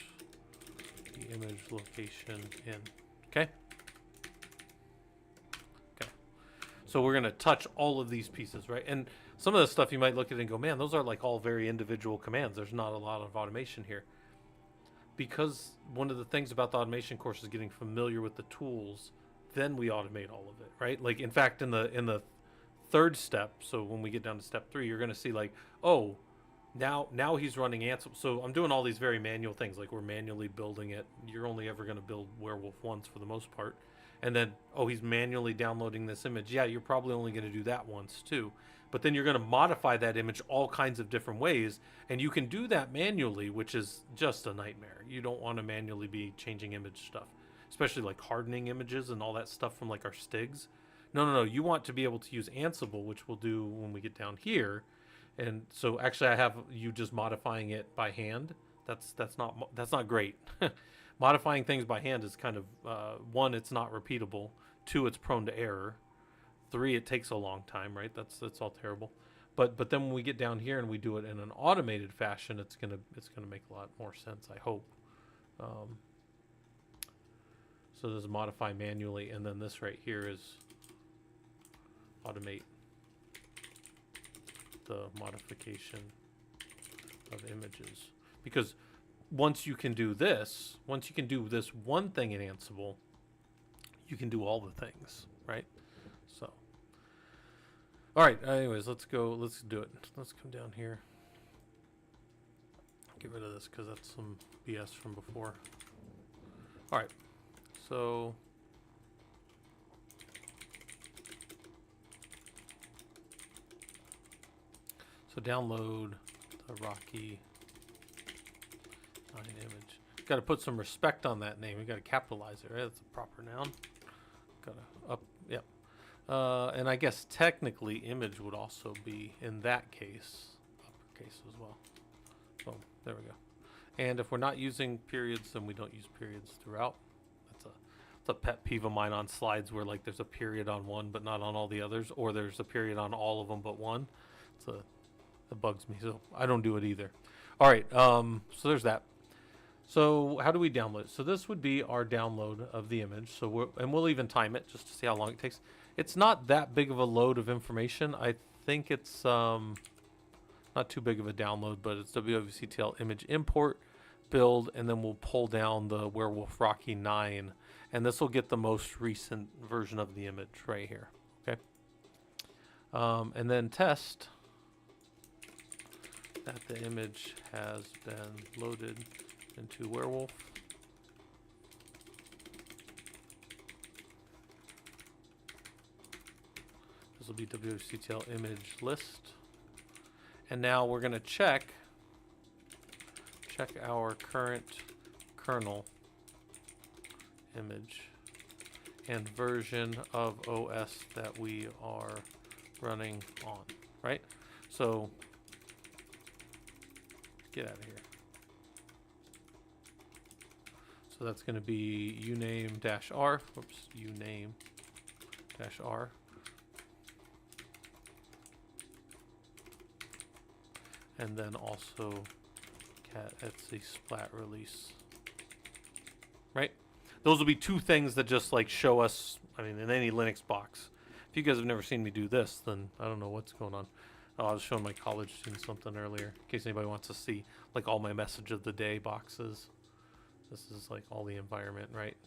the image location in. Okay? Okay. So we're going to touch all of these pieces, right? And some of the stuff you might look at and go, man, those are like all very individual commands. There's not a lot of automation here. Because one of the things about the automation course is getting familiar with the tools, then we automate all of it, right? Like, in fact, in the third step, so when we get down to step 3, you're going to see like, oh, now he's running Ansible. So I'm doing all these very manual things, like we're manually building it. You're only ever going to build Werewolf once for the most part. And then, oh, he's manually downloading this image. Yeah, you're probably only going to do that once too. But then you're going to modify that image all kinds of different ways. And you can do that manually, which is just a nightmare. You don't want to manually be changing image stuff, especially like hardening images and all that stuff from like our stigs. No. You want to be able to use Ansible, which we'll do when we get down here. And so actually I have you just modifying it by hand. That's not great. Modifying things by hand is kind of, 1, it's not repeatable. 2, it's prone to error. 3, it takes a long time, right? That's all terrible. But then when we get down here and we do it in an automated fashion, it's gonna make a lot more sense, I hope. So there's modify manually, and then this right here is automate the modification of images. Because once you can do this one thing in Ansible, you can do all the things, right? So, all right, anyways, let's do it. Let's come down here. Get rid of this because that's some BS from before. All right, so download the Rocky 9 image. Got to put some respect on that name. We got to capitalize it, right? That's a proper noun. Got to up, yep. And I guess technically image would also be, in that case, uppercase as well. Boom, there we go. And if we're not using periods, then we don't use periods throughout. That's a pet peeve of mine on slides where like there's a period on one but not on all the others, or there's a period on all of them but one. That bugs me, so I don't do it either. All right, so there's that. So how do we download it? So this would be our download of the image. So we'll even time it just to see how long it takes. It's not that big of a load of information. I think it's not too big of a download, but it's WWCTL image import, build, and then we'll pull down the Werewolf Rocky 9, and this will get the most recent version of the image right here. Okay, and then test that the image has been loaded into Werewolf. This will be wctl image list. And now we're going to check our current kernel image and version of OS that we are running on, right? So get out of here. So that's going to be uname-r, whoops, uname-r. And then also cat etsy splat release, right? Those will be two things that just like show us, I mean, in any Linux box. If you guys have never seen me do this, then I don't know what's going on. Oh, I was showing my college students something earlier, in case anybody wants to see like all my message of the day boxes. This is like all the environment, right?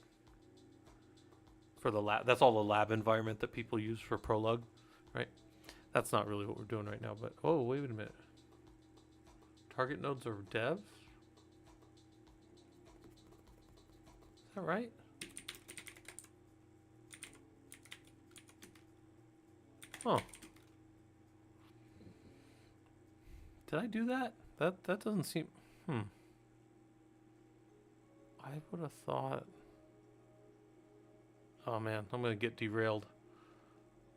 For the lab, that's all the lab environment that people use for ProLUG, right? That's not really what we're doing right now, but oh, wait a minute. Target nodes are dev? Is that right? Oh. Did I do that? That doesn't seem... I would have thought... Oh man, I'm going to get derailed.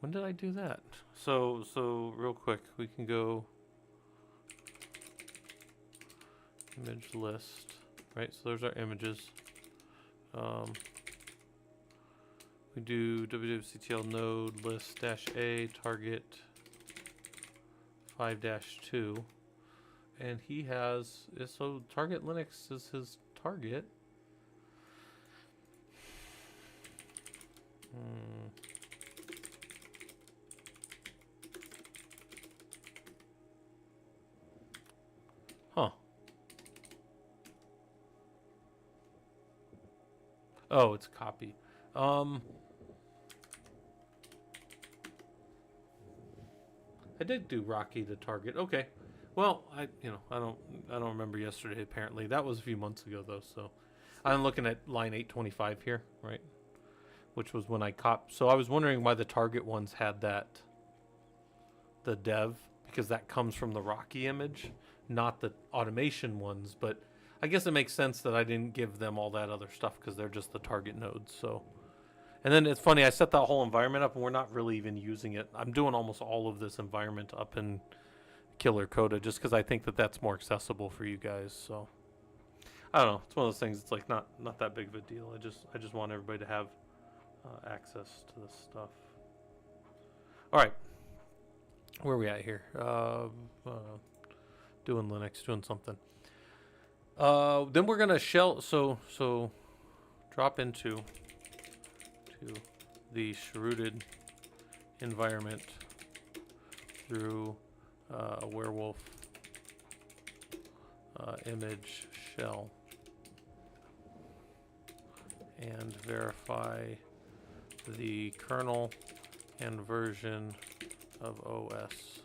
When did I do that? So real quick, we can go... image list, right? So there's our images. We do wwctl node list -a target 5-2, and he has, so target Linux is his target. Huh. Oh, it's copy. I did do Rocky to target. Okay. Well, I don't remember yesterday apparently. That was a few months ago though, so I'm looking at line 825 here, right? Which was when I so I was wondering why the target ones had that the dev, because that comes from the Rocky image, not the automation ones, but I guess it makes sense that I didn't give them all that other stuff because they're just the target nodes. So, and then it's funny, I set that whole environment up and we're not really even using it. I'm doing almost all of this environment up in Killer Coda just because I think that that's more accessible for you guys. So, I don't know. It's one of those things. It's like not that big of a deal. I just want everybody to have access to this stuff. All right, where are we at here? Doing Linux, doing something. Then we're gonna shell. So drop into the cherooted environment through a werewolf image shell and verify the kernel and version of OS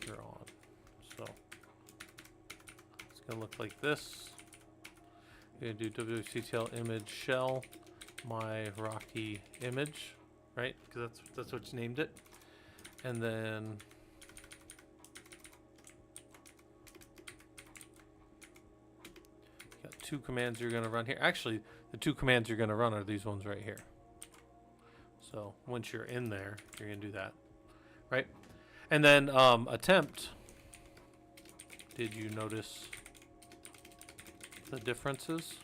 you're on. So it's gonna look like this. You're gonna do wctl image shell my Rocky image, right? Because that's what you named it. And then got two commands you're gonna run here. Actually, the two commands you're gonna run are these ones right here. So once you're in there, you're gonna do that, right? And then attempt. Did you notice the differences?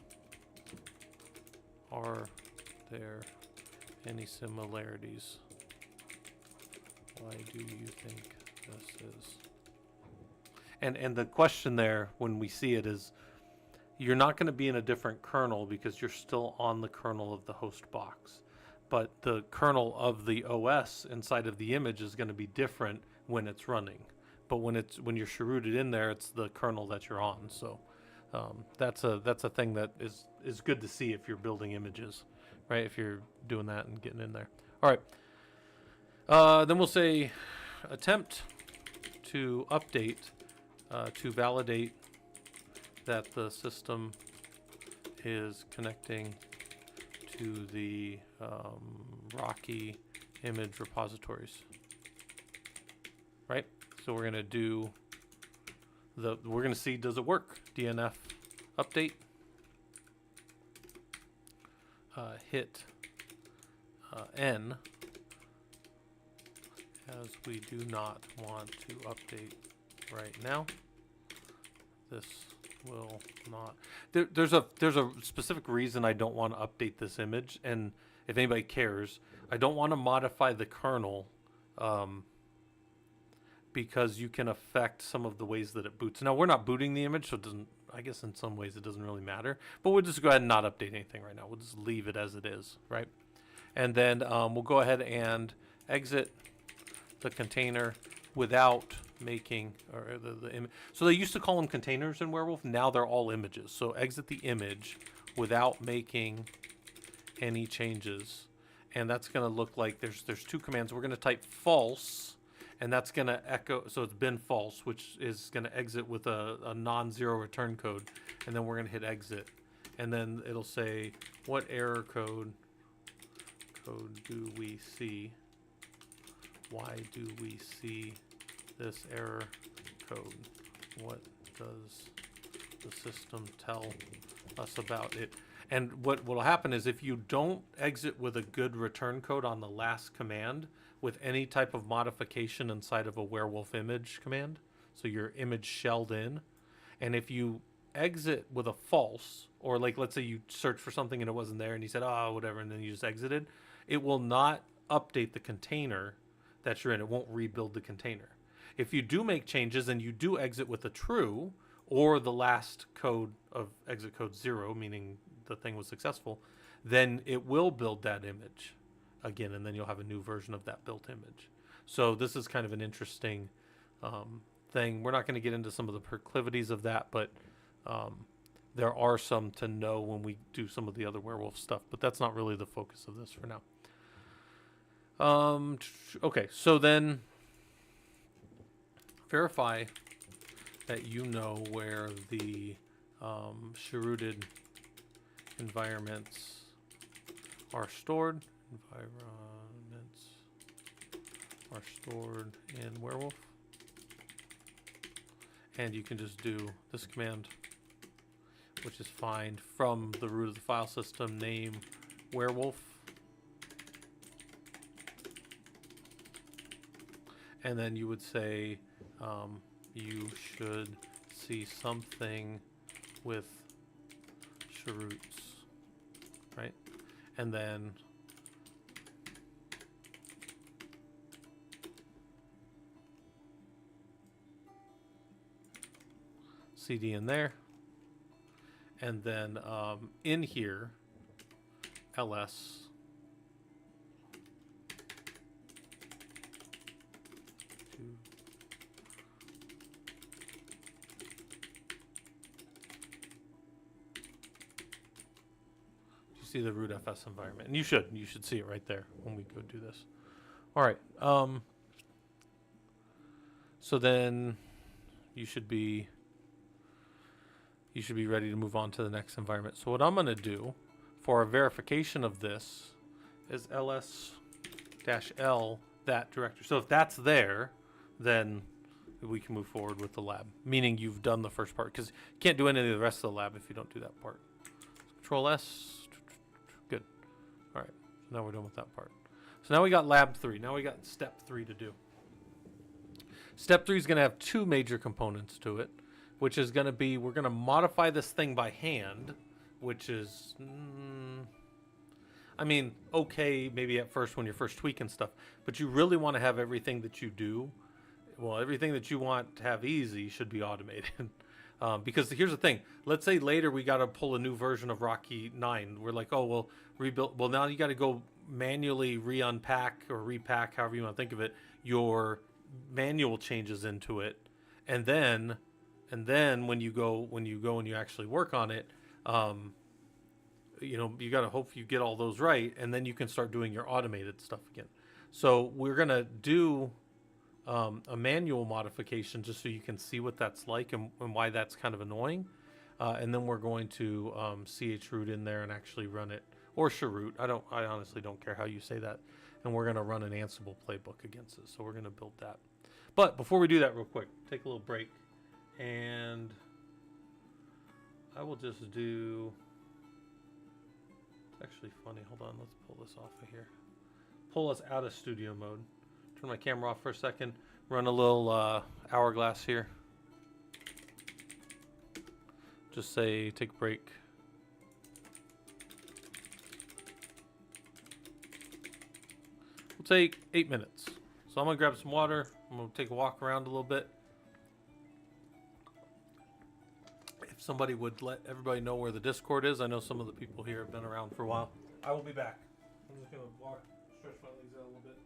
Are there any similarities? Why do you think this is? And the question there when we see it is, you're not going to be in a different kernel because you're still on the kernel of the host box. But the kernel of the OS inside of the image is going to be different when it's running. But when you're cherooted in there, it's the kernel that you're on. So that's a thing that is good to see if you're building images, right? If you're doing that and getting in there. All right. Then we'll say attempt to update to validate that the system is connecting to the Rocky image repositories. Right? So we're going to do we're going to see, does it work? DNF update. Hit N, as we do not want to update right now. This will not. There's a specific reason I don't want to update this image, and if anybody cares, I don't want to modify the kernel because you can affect some of the ways that it boots. Now we're not booting the image, so it doesn't. I guess in some ways it doesn't really matter. But we'll just go ahead and not update anything right now. We'll just leave it as it is, right? And then we'll go ahead and exit the container without making the image. So they used to call them containers in Werewolf. Now they're all images. So exit the image without making any changes. And that's going to look like there's two commands. We're going to type false. And that's going to echo, so it's been false, which is going to exit with a non-zero return code. And then we're going to hit exit. And then it'll say, what error code do we see? Why do we see this error code? What does the system tell us about it? And what will happen is if you don't exit with a good return code on the last command, with any type of modification inside of a werewolf image command, so your image shelled in, and if you exit with a false, or like let's say you search for something and it wasn't there and you said, oh, whatever, and then you just exited, it will not update the container that you're in. It won't rebuild the container. If you do make changes and you do exit with a true, or the last code of exit code 0, meaning the thing was successful, then it will build that image again, and then you'll have a new version of that built image. So this is kind of an interesting thing. We're not going to get into some of the proclivities of that, but there are some to know when we do some of the other werewolf stuff, but that's not really the focus of this for now. Okay, so then verify that you know where the cherooted environments are stored. Environments are stored in Werewolf. And you can just do this command, which is find from the root of the file system, name Werewolf. And then you would say you should see something with cheroots, right? And then CD in there, and then in here ls see the root FS environment, and you should see it right there when we go do this. All right, so then you should be ready to move on to the next environment. So what I'm going to do for a verification of this is ls-l that directory. So if that's there, then we can move forward with the lab, meaning you've done the first part, because you can't do any of the rest of the lab if you don't do that part. Control S. Good. All right. So now we're done with that part. So now we got lab 3. Now we got step 3 to do. Step 3 is going to have two major components to it, which is going to be, we're going to modify this thing by hand, which is, I mean, okay, maybe at first when you're first tweaking stuff, but you really want to have everything that you do, well, everything that you want to have easy should be automated. Because here's the thing, let's say later we got to pull a new version of Rocky 9. We're like, oh, well, rebuild. Well, now you got to go manually re-unpack or repack, however you want to think of it, your manual changes into it. And then when you go and you actually work on it, you know, you got to hope you get all those right, and then you can start doing your automated stuff again. So we're going to do a manual modification just so you can see what that's like and why that's kind of annoying. And then we're going to chroot in there and actually run it, or chroot. I honestly don't care how you say that. And we're going to run an Ansible playbook against it. So we're going to build that. But before we do that, real quick, take a little break, and I will just do. It's actually funny. Hold on, let's pull this off of here. Pull us out of studio mode. Turn my camera off for a second. Run a little hourglass here. Just say take a break. We'll take 8 minutes. So I'm gonna grab some water. I'm gonna take a walk around a little bit. If somebody would let everybody know where the Discord is, I know some of the people here have been around for a while. I will be back. I'm just gonna walk, stretch my legs out a little bit.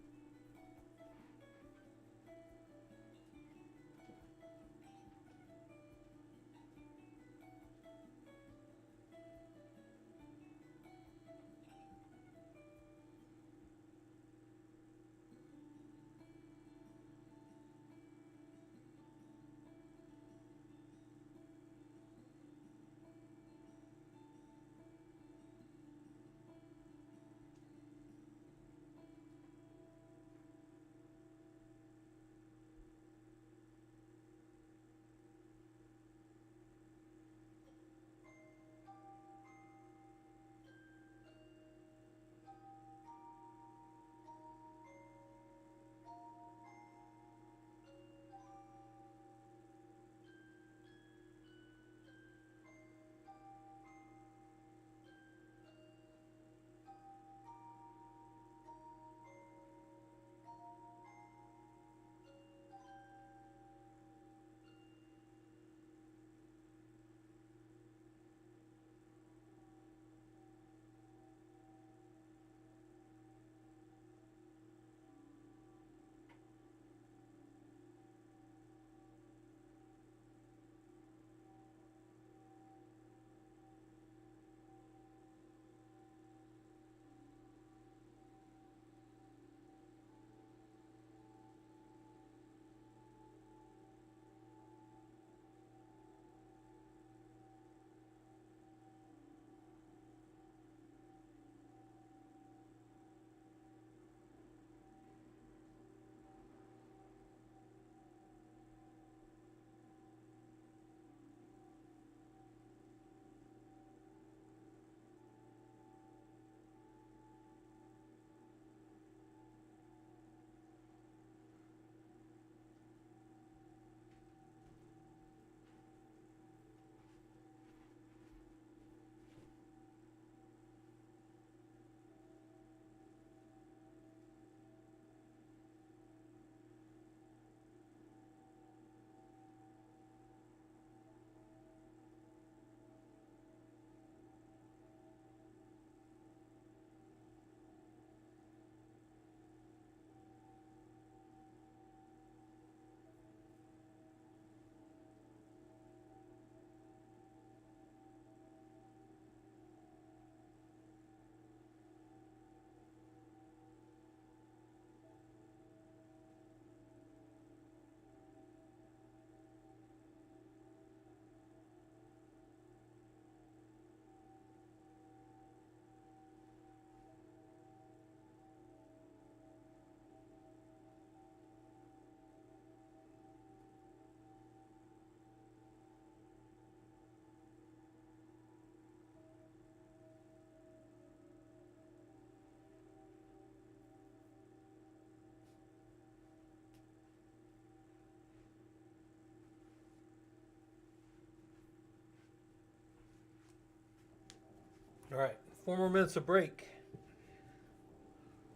All right, 4 more minutes of break.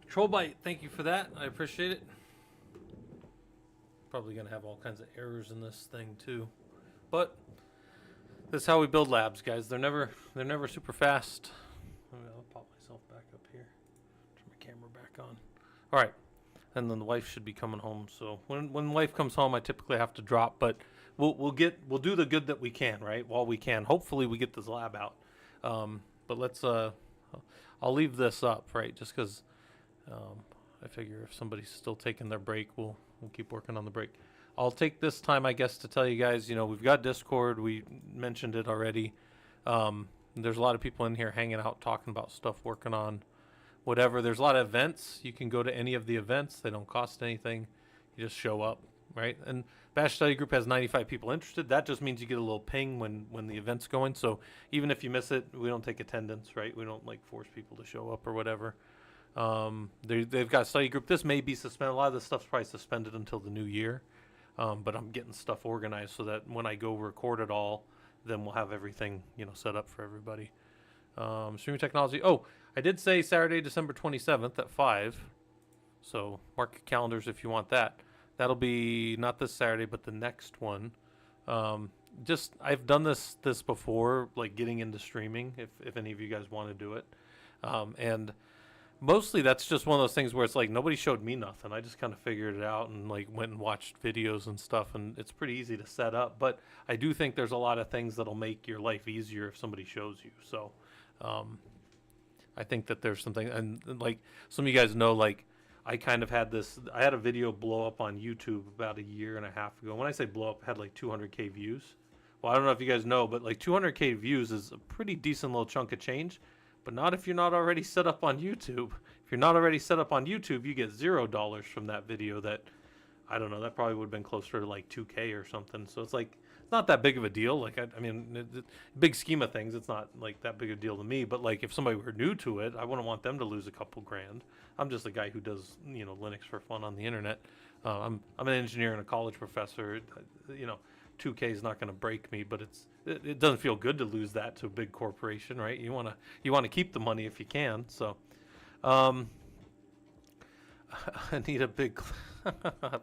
Control Byte, thank you for that. I appreciate it. Probably gonna have all kinds of errors in this thing too, but this is how we build labs, guys. They're never super fast. I'll pop myself back up here. Turn my camera back on. All right, and then the wife should be coming home. So when the wife comes home, I typically have to drop, but we'll do the good that we can, right? While we can. Hopefully we get this lab out. But let's I'll leave this up, right? Just because I figure if somebody's still taking their break, we'll we'll keep working on the break. I'll take this time, I guess, to tell you guys, you know, we've got Discord. We mentioned it already. There's a lot of people in here hanging out, talking about stuff, working on whatever. There's a lot of events. You can go to any of the events. They don't cost anything. You just show up, right? And Bash Study Group has 95 people interested. That just means you get a little ping when the event's going. So even if you miss it, we don't take attendance, right? We don't like force people to show up or whatever. They've got a study group. This may be suspended. A lot of this stuff's probably suspended until the new year. But I'm getting stuff organized so that when I go record it all, then we'll have everything, you know, set up for everybody. Streaming technology. Oh, I did say Saturday, December 27th at 5. So mark your calendars if you want that. That'll be not this Saturday, but the next one. I've done this before, like getting into streaming, if any of you guys want to do it. And mostly that's just one of those things where it's like nobody showed me nothing. I just kind of figured it out and like went and watched videos and stuff, and it's pretty easy to set up. But I do think there's a lot of things that'll make your life easier if somebody shows you. So I think that there's something, and like some of you guys know, like I kind of had this. I had a video blow up on YouTube about a year and a half ago. When I say blow up, it had like 200K views. Well, I don't know if you guys know, but like 200K views is a pretty decent little chunk of change. But not if you're not already set up on YouTube. If you're not already set up on YouTube, you get $0 from that video. That, I don't know, that probably would have been closer to like 2K or something. So it's like, it's not that big of a deal. Like, I mean, big scheme of things, it's not like that big a deal to me. But like, if somebody were new to it, I wouldn't want them to lose a couple grand. I'm just a guy who does, you know, Linux for fun on the internet. I'm an engineer and a college professor. You know, 2K is not going to break me, but it doesn't feel good to lose that to a big corporation, right? You want to keep the money if you can. So I need a big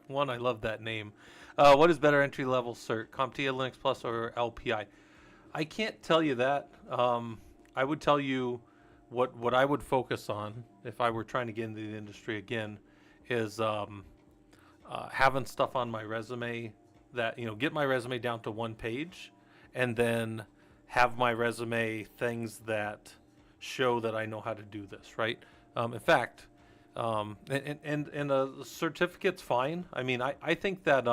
one. I love that name. What is better entry level cert, CompTIA, Linux Plus, or LPI? I can't tell you that. I would tell you what I would focus on if I were trying to get into the industry again is having stuff on my resume that, you know, get my resume down to one page, and then have my resume things that show that I know how to do this, right? In fact, and a certificate's fine. I mean, I think that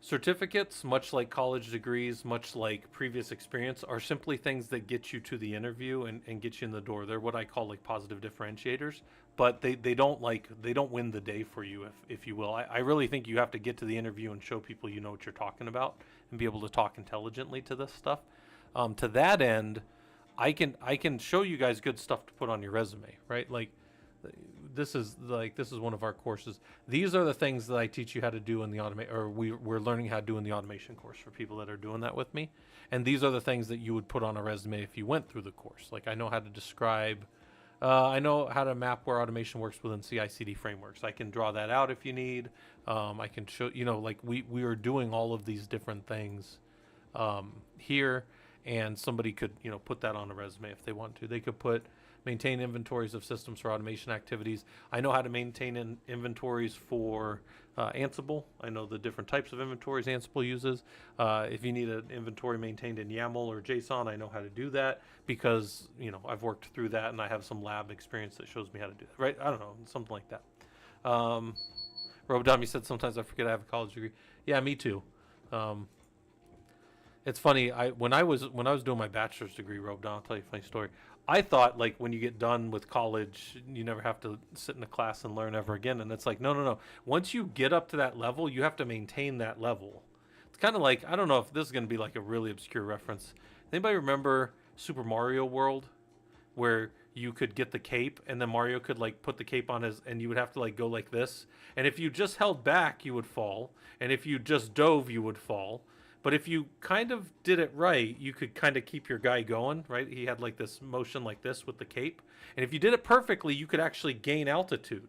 certificates, much like college degrees, much like previous experience, are simply things that get you to the interview and get you in the door. They're what I call like positive differentiators, but they don't win the day for you, if you will. I really think you have to get to the interview and show people you know what you're talking about and be able to talk intelligently to this stuff. To that end, I can show you guys good stuff to put on your resume, right? Like this is one of our courses. These are the things that I teach you how to do in the we're learning how to do in the automation course for people that are doing that with me. And these are the things that you would put on a resume if you went through the course. Like I know how to describe, I know how to map where automation works within CI/CD frameworks. I can draw that out if you need. I can show, you know, like we are doing all of these different things here, and somebody could, you know, put that on a resume if they want to. They could put maintain inventories of systems for automation activities. I know how to maintain inventories for Ansible. I know the different types of inventories Ansible uses. If you need an inventory maintained in YAML or JSON, I know how to do that because, you know, I've worked through that and I have some lab experience that shows me how to do that, right? I don't know, something like that. Robodom, you said sometimes I forget I have a college degree. Yeah, me too. It's funny. When I was doing my bachelor's degree, Robodom, I'll tell you a funny story. I thought like when you get done with college, you never have to sit in a class and learn ever again. And it's like, no. Once you get up to that level, you have to maintain that level. It's kind of like, I don't know if this is going to be like a really obscure reference. Anybody remember Super Mario World, where you could get the cape and then Mario could like put the cape on his, and you would have to like go like this. And if you just held back, you would fall. And if you just dove, you would fall. But if you kind of did it right, you could kind of keep your guy going, right? He had like this motion like this with the cape. And if you did it perfectly, you could actually gain altitude.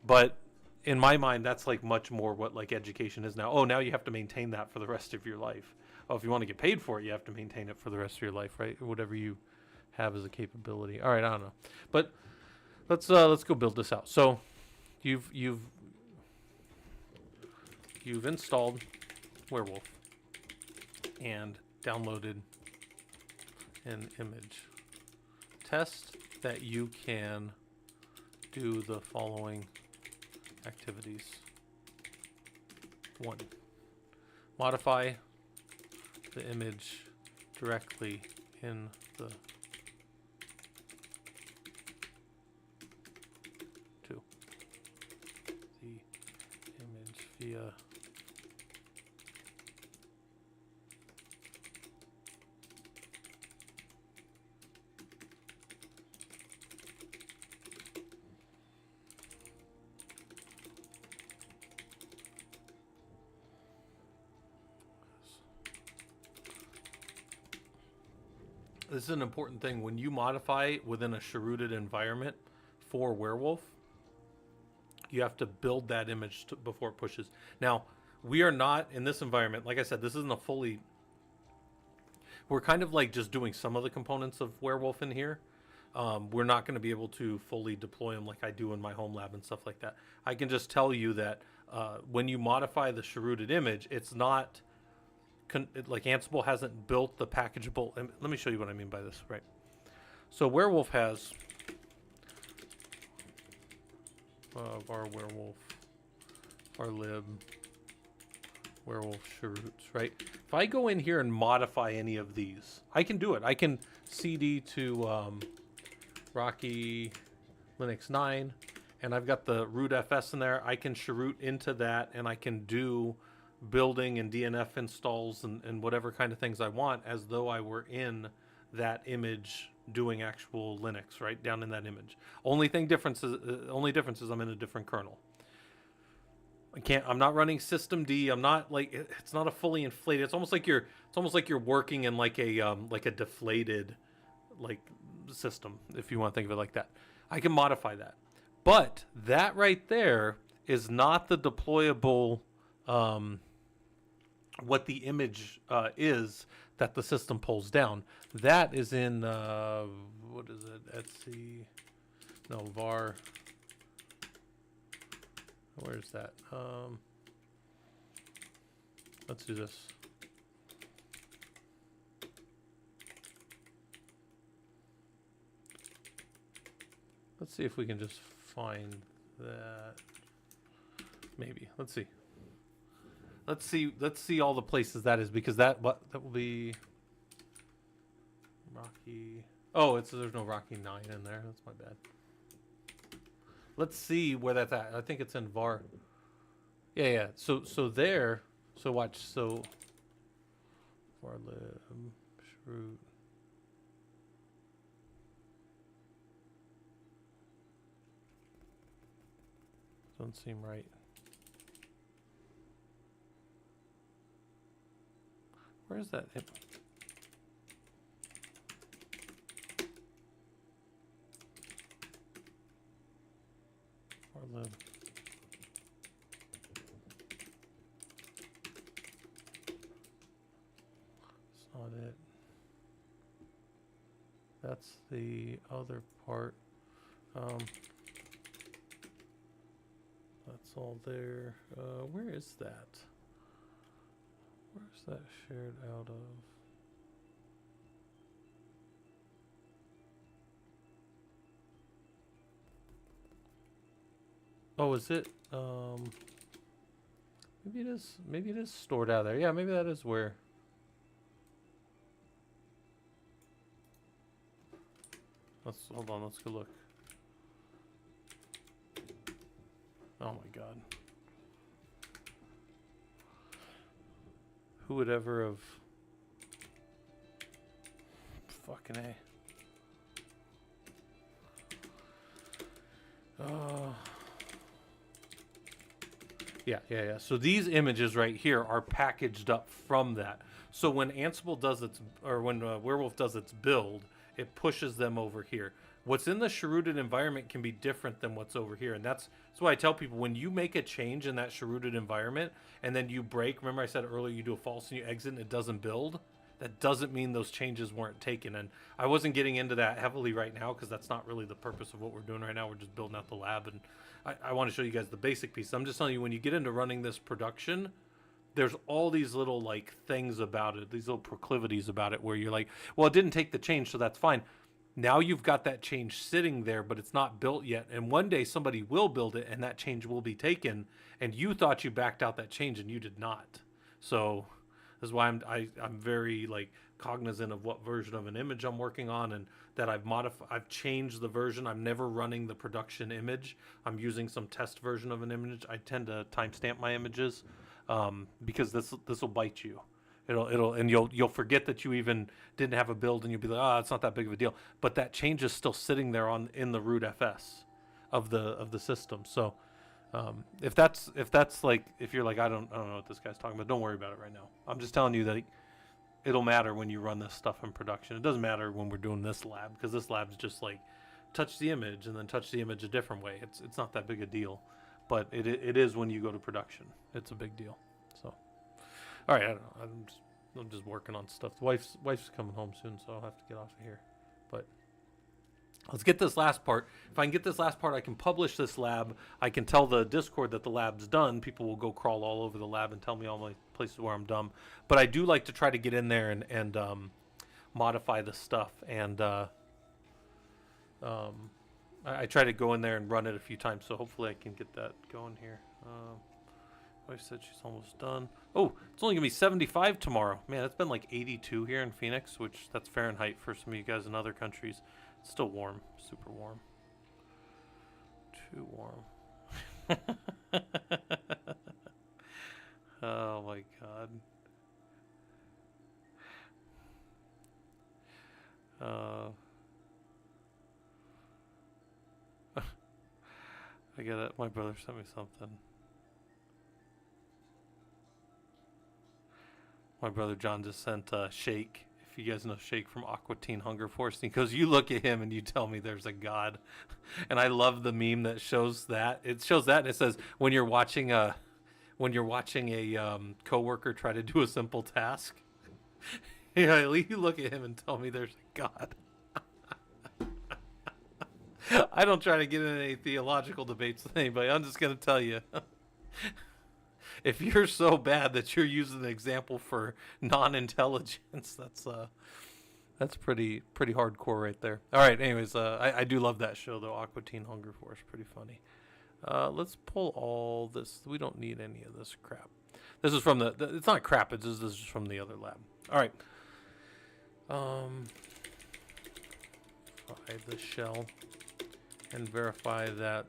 But in my mind, that's like much more what like education is now. Oh, now you have to maintain that for the rest of your life. Oh, if you want to get paid for it, you have to maintain it for the rest of your life, right? Whatever you have as a capability. All right, I don't know. But let's go build this out. So you've installed Werewolf and downloaded an image. Test that you can do the following activities. 1. Modify the image directly in the 2. The image via This is an important thing. When you modify within a chrooted environment for werewolf, you have to build that image before it pushes. Now, we are not in this environment. Like I said, this isn't a fully... We're kind of like just doing some of the components of werewolf in here. We're not going to be able to fully deploy them like I do in my home lab and stuff like that. I can just tell you that when you modify the chrooted image, it's not... like Ansible hasn't built the packageable. Let me show you what I mean by this, right? So werewolf has var werewolf, var lib, werewolf chroots, right? If I go in here and modify any of these, I can do it. I can cd to Rocky Linux 9, and I've got the root fs in there. I can chroot into that, and I can do building and DNF installs and whatever kind of things I want as though I were in that image doing actual Linux, right down in that image. Only difference is I'm in a different kernel. I'm not running systemd. I'm not like, it's not a fully inflated. It's almost like you're working in like a deflated like system, if you want to think of it like that. I can modify that, but that right there is not the deployable what the image is that the system pulls down. That is in what is it? Etsy? No, var. Where's that? Let's do this. Let's see if we can just find that. Maybe. Let's see. Let's see all the places that is, because that will be Rocky. Oh, there's no Rocky 9 in there. That's my bad. Let's see where that's at. I think it's in var. Yeah. So there. So watch. So var lib shroot. Doesn't seem right. Where is that? Var lib. That's not it. That's the other part. That's all there. Where is that? Where's that shared out of? Oh, is it? Maybe it is stored out there. Yeah, maybe that is where. Hold on, let's go look. Oh my god. Who would ever have... Fucking A. Yeah. So these images right here are packaged up from that. So when Ansible does when Werewolf does its build, it pushes them over here. What's in the chrooted environment can be different than what's over here. And that's why I tell people, when you make a change in that chrooted environment and then you break, remember I said earlier, you do a false and you exit and it doesn't build, that doesn't mean those changes weren't taken. And I wasn't getting into that heavily right now because that's not really the purpose of what we're doing right now. We're just building out the lab, and I want to show you guys the basic piece. I'm just telling you, when you get into running this production, there's all these little like things about it, these little proclivities about it where you're like, well, it didn't take the change, so that's fine. Now you've got that change sitting there, but it's not built yet. And one day somebody will build it and that change will be taken. And you thought you backed out that change and you did not. So this is why I'm very like cognizant of what version of an image I'm working on, and that I've changed the version. I'm never running the production image. I'm using some test version of an image. I tend to timestamp my images because this will bite you. And you'll forget that you even didn't have a build, and you'll be like, oh, it's not that big of a deal. But that change is still sitting there in the root FS of the system. So if that's like, if you're like, I don't know what this guy's talking about, don't worry about it right now. I'm just telling you that it'll matter when you run this stuff in production. It doesn't matter when we're doing this lab, because this lab's just like touch the image and then touch the image a different way. It's not that big a deal, but it is when you go to production. It's a big deal. So, all right, I don't know. I'm just working on stuff. The wife's coming home soon, so I'll have to get off of here. But let's get this last part. If I can get this last part, I can publish this lab. I can tell the Discord that the lab's done. People will go crawl all over the lab and tell me all my places where I'm dumb. But I do like to try to get in there and modify the stuff. And I try to go in there and run it a few times. So hopefully I can get that going here. Wife said she's almost done. Oh, it's only going to be 75 tomorrow. Man, it's been like 82 here in Phoenix, which that's Fahrenheit for some of you guys in other countries. It's still warm, super warm. Too warm. Oh my God. I got it. My brother sent me something. My brother John just sent Shake. If you guys know Shake from Aqua Teen Hunger Force, and he goes, you look at him and you tell me there's a God. And I love the meme that shows that. It shows that, and it says, when you're watching a coworker try to do a simple task, yeah, you look at him and tell me there's a God. I don't try to get in any theological debates with anybody. I'm just going to tell you. If you're so bad that you're using an example for non-intelligence, that's pretty hardcore right there. All right, anyways, I do love that show though, Aqua Teen Hunger Force, pretty funny. Let's pull all this. We don't need any of this crap. This is from it's not crap. This is from the other lab. All right. Find the shell and verify that.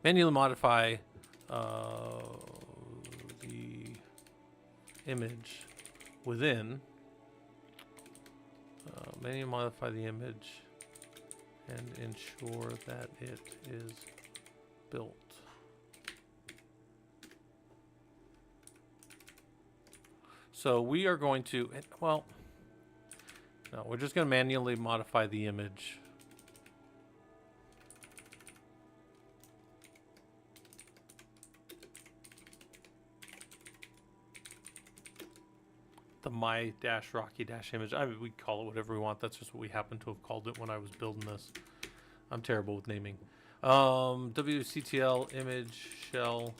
Manually modify the image within. Manually modify the image and ensure that it is built. So we are going to, well, no, we're just going to manually modify the image. The my-rocky-image. I mean, we call it whatever we want. That's just what we happen to have called it when I was building this. I'm terrible with naming. WCTL image shell.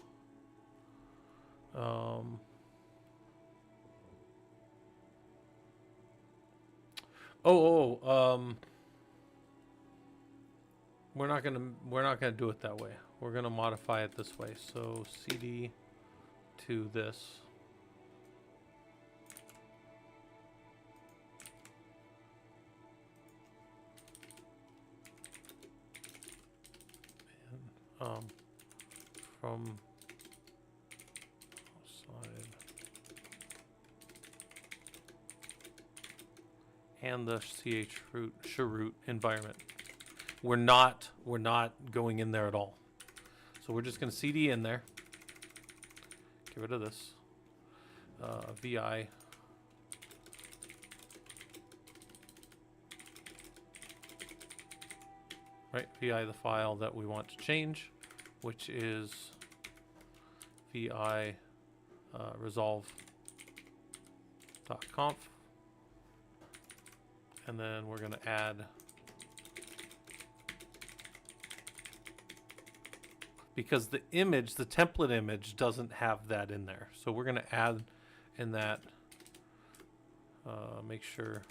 We're not gonna do it that way. We're gonna modify it this way. So CD to this. From outside and the chroot environment. We're not going in there at all. So we're just going to CD in there. Get rid of this. VI. Right, VI the file that we want to change, which is VI resolve.conf. And then we're going to add, because the image, the template image doesn't have that in there. So we're going to add in that, make sure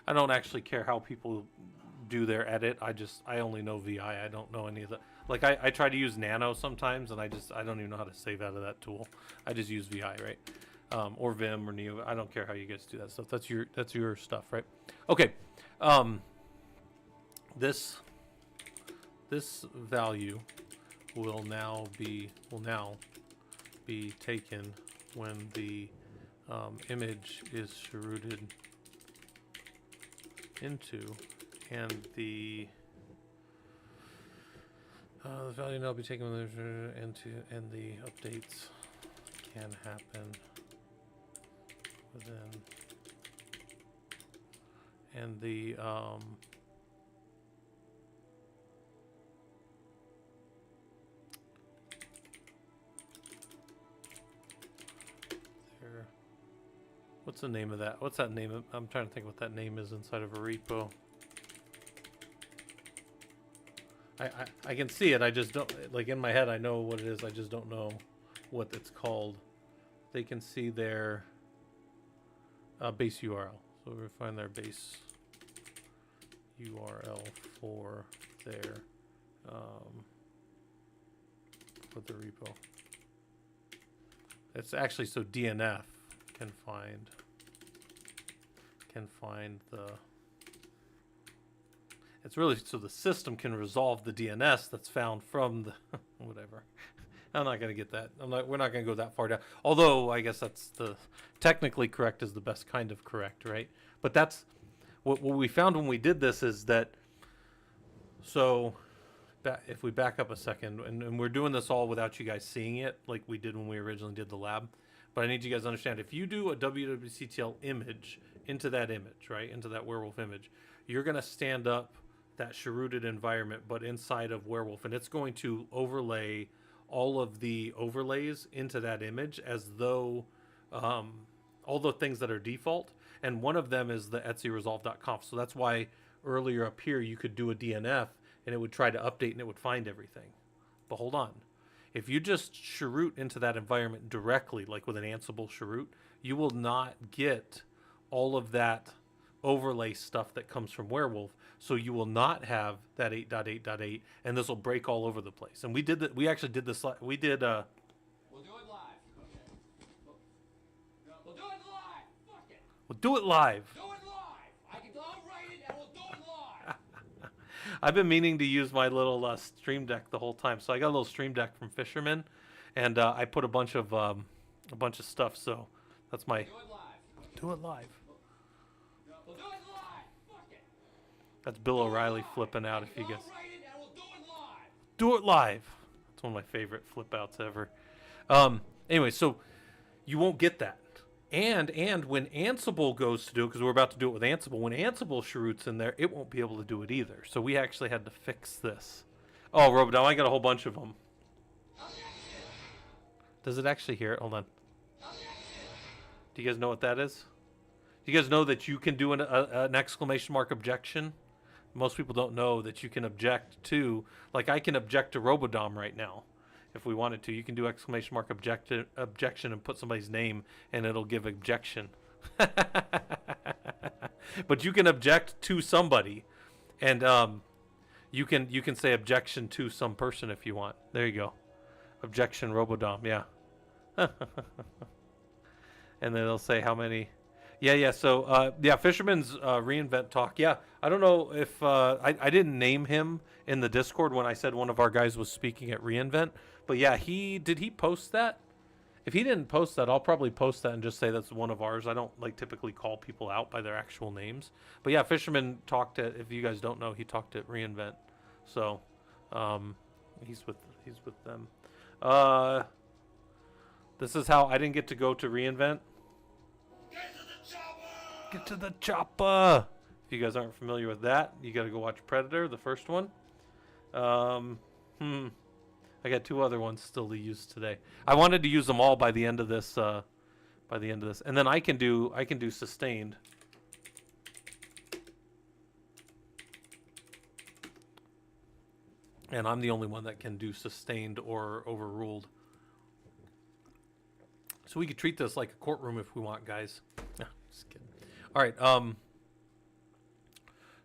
I don't actually care how people do their edit. I only know VI. I don't know any of the, like I try to use Nano sometimes, and I don't even know how to save out of that tool. I just use VI, right? Or Vim or Neo. I don't care how you guys do that stuff. That's your stuff, right? Okay. This value will now be taken when the image is routed into, and the value now be taken when the into, and the updates can happen within, and the what's the name of that? What's that name? I'm trying to think what that name is inside of a repo. I can see it. I just don't, like, in my head I know what it is. I just don't know what it's called. They can see their base URL. So we find their base URL for their for the repo. It's actually, so DNF can find the, it's really so the system can resolve the DNS that's found from the whatever. I'm not going to get that. We're not going to go that far down. Although I guess that's the technically correct is the best kind of correct, right? But that's what we found when we did this is that, so if we back up a second, and we're doing this all without you guys seeing it like we did when we originally did the lab. But I need you guys to understand, if you do a WWCTL image into that image, right, into that werewolf image, you're going to stand up that chrooted environment, but inside of werewolf, and it's going to overlay all of the overlays into that image as though all the things that are default, and one of them is the etsyresolve.conf. So that's why earlier up here you could do a DNF and it would try to update and it would find everything. But hold on. If you just cheroot into that environment directly, like with an Ansible cheroot, you will not get all of that overlay stuff that comes from Werewolf. So you will not have that 8.8.8, and this will break all over the place. And we did that. We actually did this. We did. We'll do it live. Okay. We'll do it live. Fuck it. We'll do it live. Do it live. I'll write it and we'll do it live. I've been meaning to use my little Stream Deck the whole time. So I got a little Stream Deck from Fisherman, and I put a bunch of stuff. So that's my. Do it live. Do it live. We'll do it live. Fuck it. That's Bill O'Reilly flipping out. If you guys. I'll write it and we'll do it live. Do it live. It's one of my favorite flip outs ever. Anyway, so you won't get that. And when Ansible goes to do it, because we're about to do it with Ansible, when Ansible cheroots in there, it won't be able to do it either. So we actually had to fix this. Oh, Robodom, I got a whole bunch of them. Does it actually hear it? Hold on. Do you guys know what that is? Do you guys know that you can do an exclamation mark objection? Most people don't know that you can object to, like I can object to Robodom right now. If we wanted to, you can do exclamation mark objection and put somebody's name and it'll give objection. But you can object to somebody, and you can say objection to some person if you want. There you go. Objection Robodom, yeah. And then it'll say how many. Yeah. So Fisherman's reInvent talk. Yeah, I don't know if I didn't name him in the Discord when I said one of our guys was speaking at reInvent. But yeah, did he post that? If he didn't post that, I'll probably post that and just say that's one of ours. I don't typically call people out by their actual names. But yeah, Fisherman talked at, if you guys don't know, he talked at reInvent. So he's with them. This is how I didn't get to go to reInvent. Get to the chopper! Get to the chopper! If you guys aren't familiar with that, you got to go watch Predator, the first one. I got 2 other ones still to use today. I wanted to use them all by the end of this. And then I can do sustained. And I'm the only one that can do sustained or overruled. So we could treat this like a courtroom if we want, guys. No, just kidding. All right.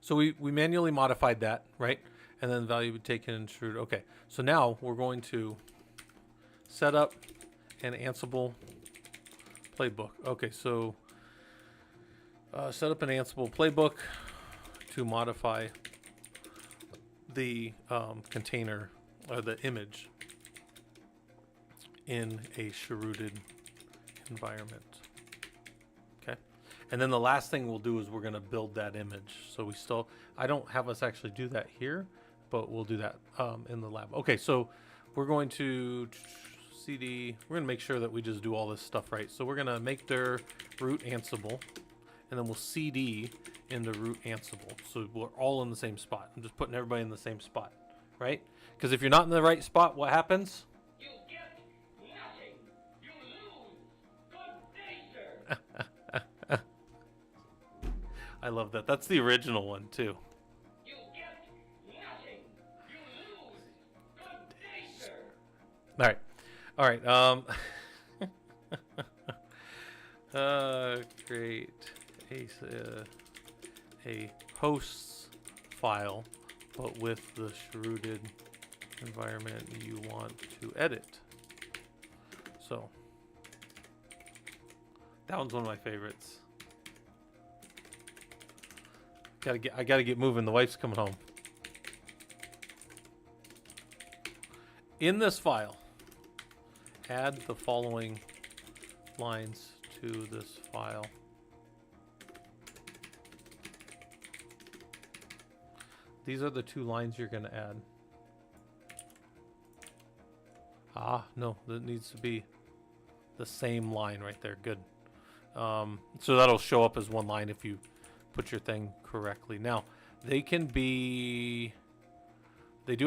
So we manually modified that, right? And then the value would take in extrude. Okay, so now we're going to set up an Ansible playbook. Okay, so set up an Ansible playbook to modify the container or the image in a cherooted environment. Okay, and then the last thing we'll do is we're going to build that image. So I don't have us actually do that here, but we'll do that in the lab. Okay, so we're going to cd, we're going to make sure that we just do all this stuff right. So we're going to make their root Ansible, and then we'll cd in the root Ansible. So we're all in the same spot. I'm just putting everybody in the same spot, right? Because if you're not in the right spot, what happens? You get nothing. You lose. Good day, sir. I love that. That's the original one too. You get nothing. You lose. Good day, sir. All right. All right. Create a hosts file, but with the cherooted environment you want to edit. So that one's one of my favorites. I gotta get moving. The wife's coming home. In this file, add the following lines to this file. These are the 2 lines you're going to add. No, that needs to be the same line right there. Good. So that'll show up as one line if you put your thing correctly. Now, they do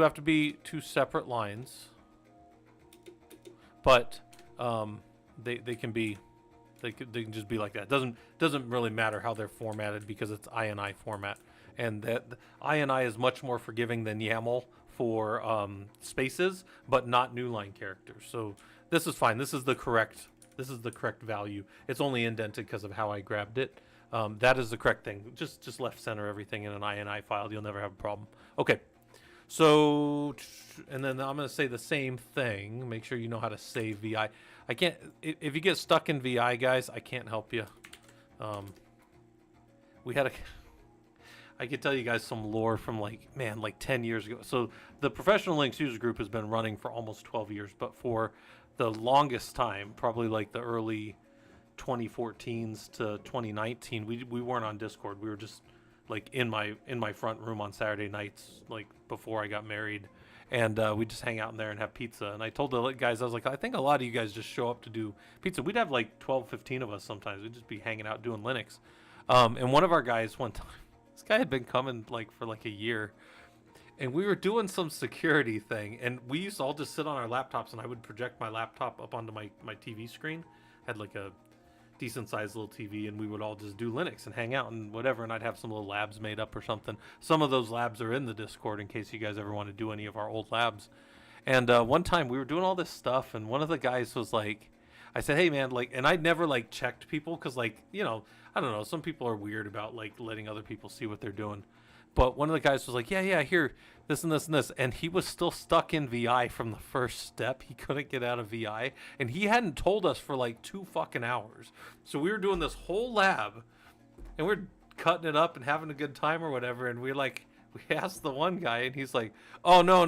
have to be 2 separate lines, but they can just be like that. Doesn't really matter how they're formatted because it's INI format, and that INI is much more forgiving than YAML for spaces, but not new line characters. So this is fine. This is the correct value. It's only indented because of how I grabbed it. That is the correct thing. Just left center everything in an INI file. You'll never have a problem. Okay. So, and then I'm going to say the same thing. Make sure you know how to save VI. I can't, if you get stuck in VI, guys, I can't help you. I could tell you guys some lore from like 10 years ago. So the Professional Linux user group has been running for almost 12 years, but for the longest time, probably like the early 2014s to 2019, we weren't on Discord. We were just like in my front room on Saturday nights, like before I got married, and we'd just hang out in there and have pizza. And I told the guys, I was like, I think a lot of you guys just show up to do pizza. We'd have like 12, 15 of us sometimes. We'd just be hanging out doing Linux. And one of our guys one time, this guy had been coming like for like a year, and we were doing some security thing, and we used to all just sit on our laptops, and I would project my laptop up onto my TV screen. Had like a decent sized little TV, and we would all just do Linux and hang out and whatever, and I'd have some little labs made up or something. Some of those labs are in the Discord in case you guys ever want to do any of our old labs. And one time we were doing all this stuff, and one of the guys was like, I said, hey man, like, and I'd never like checked people because, like, you know, I don't know, some people are weird about like letting other people see what they're doing. But one of the guys was like, yeah, here, this and this and this. And he was still stuck in VI from the first step. He couldn't get out of VI. And he hadn't told us for like 2 fucking hours. So we were doing this whole lab, and we're cutting it up and having a good time or whatever. And we asked the one guy, and he's like, oh, no,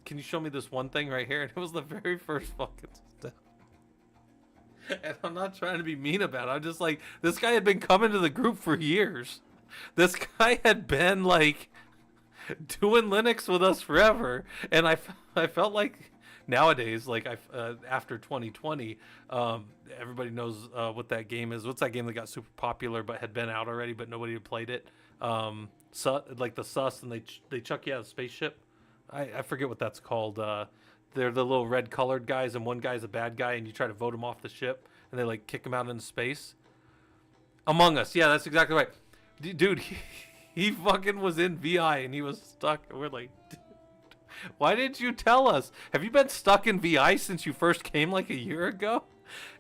can you show me this one thing right here? And it was the very first fucking step. And I'm not trying to be mean about it. I'm just like, this guy had been coming to the group for years. This guy had been like doing Linux with us forever, and I felt like nowadays, like after 2020, everybody knows what that game is. What's that game that got super popular but had been out already, but nobody had played it? Like the Sus, and they chuck you out of a spaceship. I forget what that's called. They're the little red colored guys, and one guy's a bad guy, and you try to vote him off the ship, and they like kick him out into space. Among Us, yeah, that's exactly right. Dude, he fucking was in VI and he was stuck. And we're like, dude, why didn't you tell us? Have you been stuck in VI since you first came like a year ago?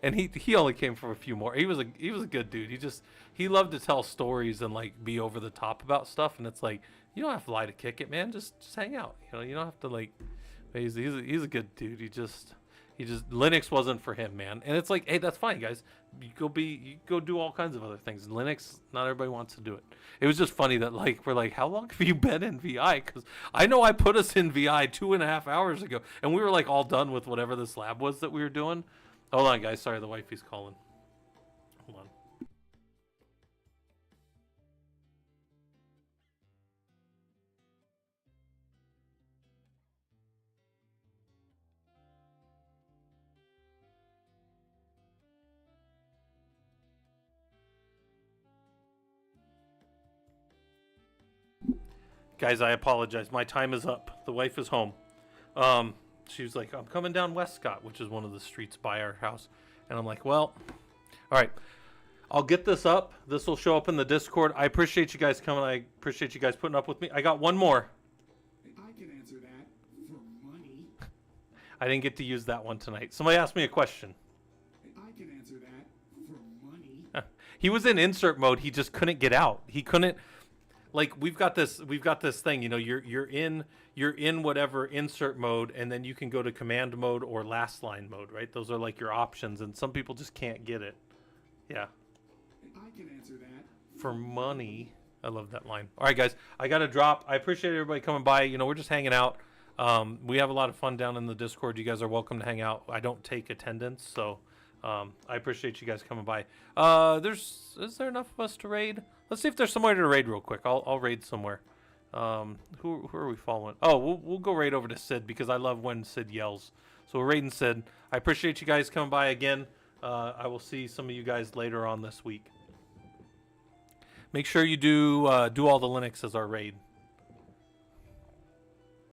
And he only came for a few more. He was a good dude. He loved to tell stories and like be over the top about stuff. And it's like, you don't have to lie to kick it, man. Just hang out. You know, you don't have to like. He's a good dude. He just Linux wasn't for him, man. And it's like, hey, that's fine, guys. You go do all kinds of other things. Linux, not everybody wants to do it. It was just funny that like we're like, how long have you been in VI? Because I know I put us in VI 2.5 hours ago, and we were like all done with whatever this lab was that we were doing. Hold on, guys. Sorry, the wifey's calling. Hold on. Guys, I apologize. My time is up. The wife is home. She was like, I'm coming down Westcott, which is one of the streets by our house. And I'm like, well, all right. I'll get this up. This will show up in the Discord. I appreciate you guys coming. I appreciate you guys putting up with me. I got one more. I can answer that for money. I didn't get to use that one tonight. Somebody asked me a question. I can answer that for money. He was in insert mode. He just couldn't get out. He couldn't. Like we've got this thing, you know, you're in whatever insert mode, and then you can go to command mode or last line mode, right? Those are like your options, and some people just can't get it. Yeah. I can answer that For money. I love that line. All right, guys, I got to drop. I appreciate everybody coming by. You know, we're just hanging out. We have a lot of fun down in the Discord. You guys are welcome to hang out. I don't take attendance, so I appreciate you guys coming by. Is there enough of us to raid? Let's see if there's somewhere to raid real quick. I'll raid somewhere. Who are we following? Oh, we'll go raid over to Sid because I love when Sid yells. So we're raiding Sid. I appreciate you guys coming by again. I will see some of you guys later on this week. Make sure you do all the Linux as our raid.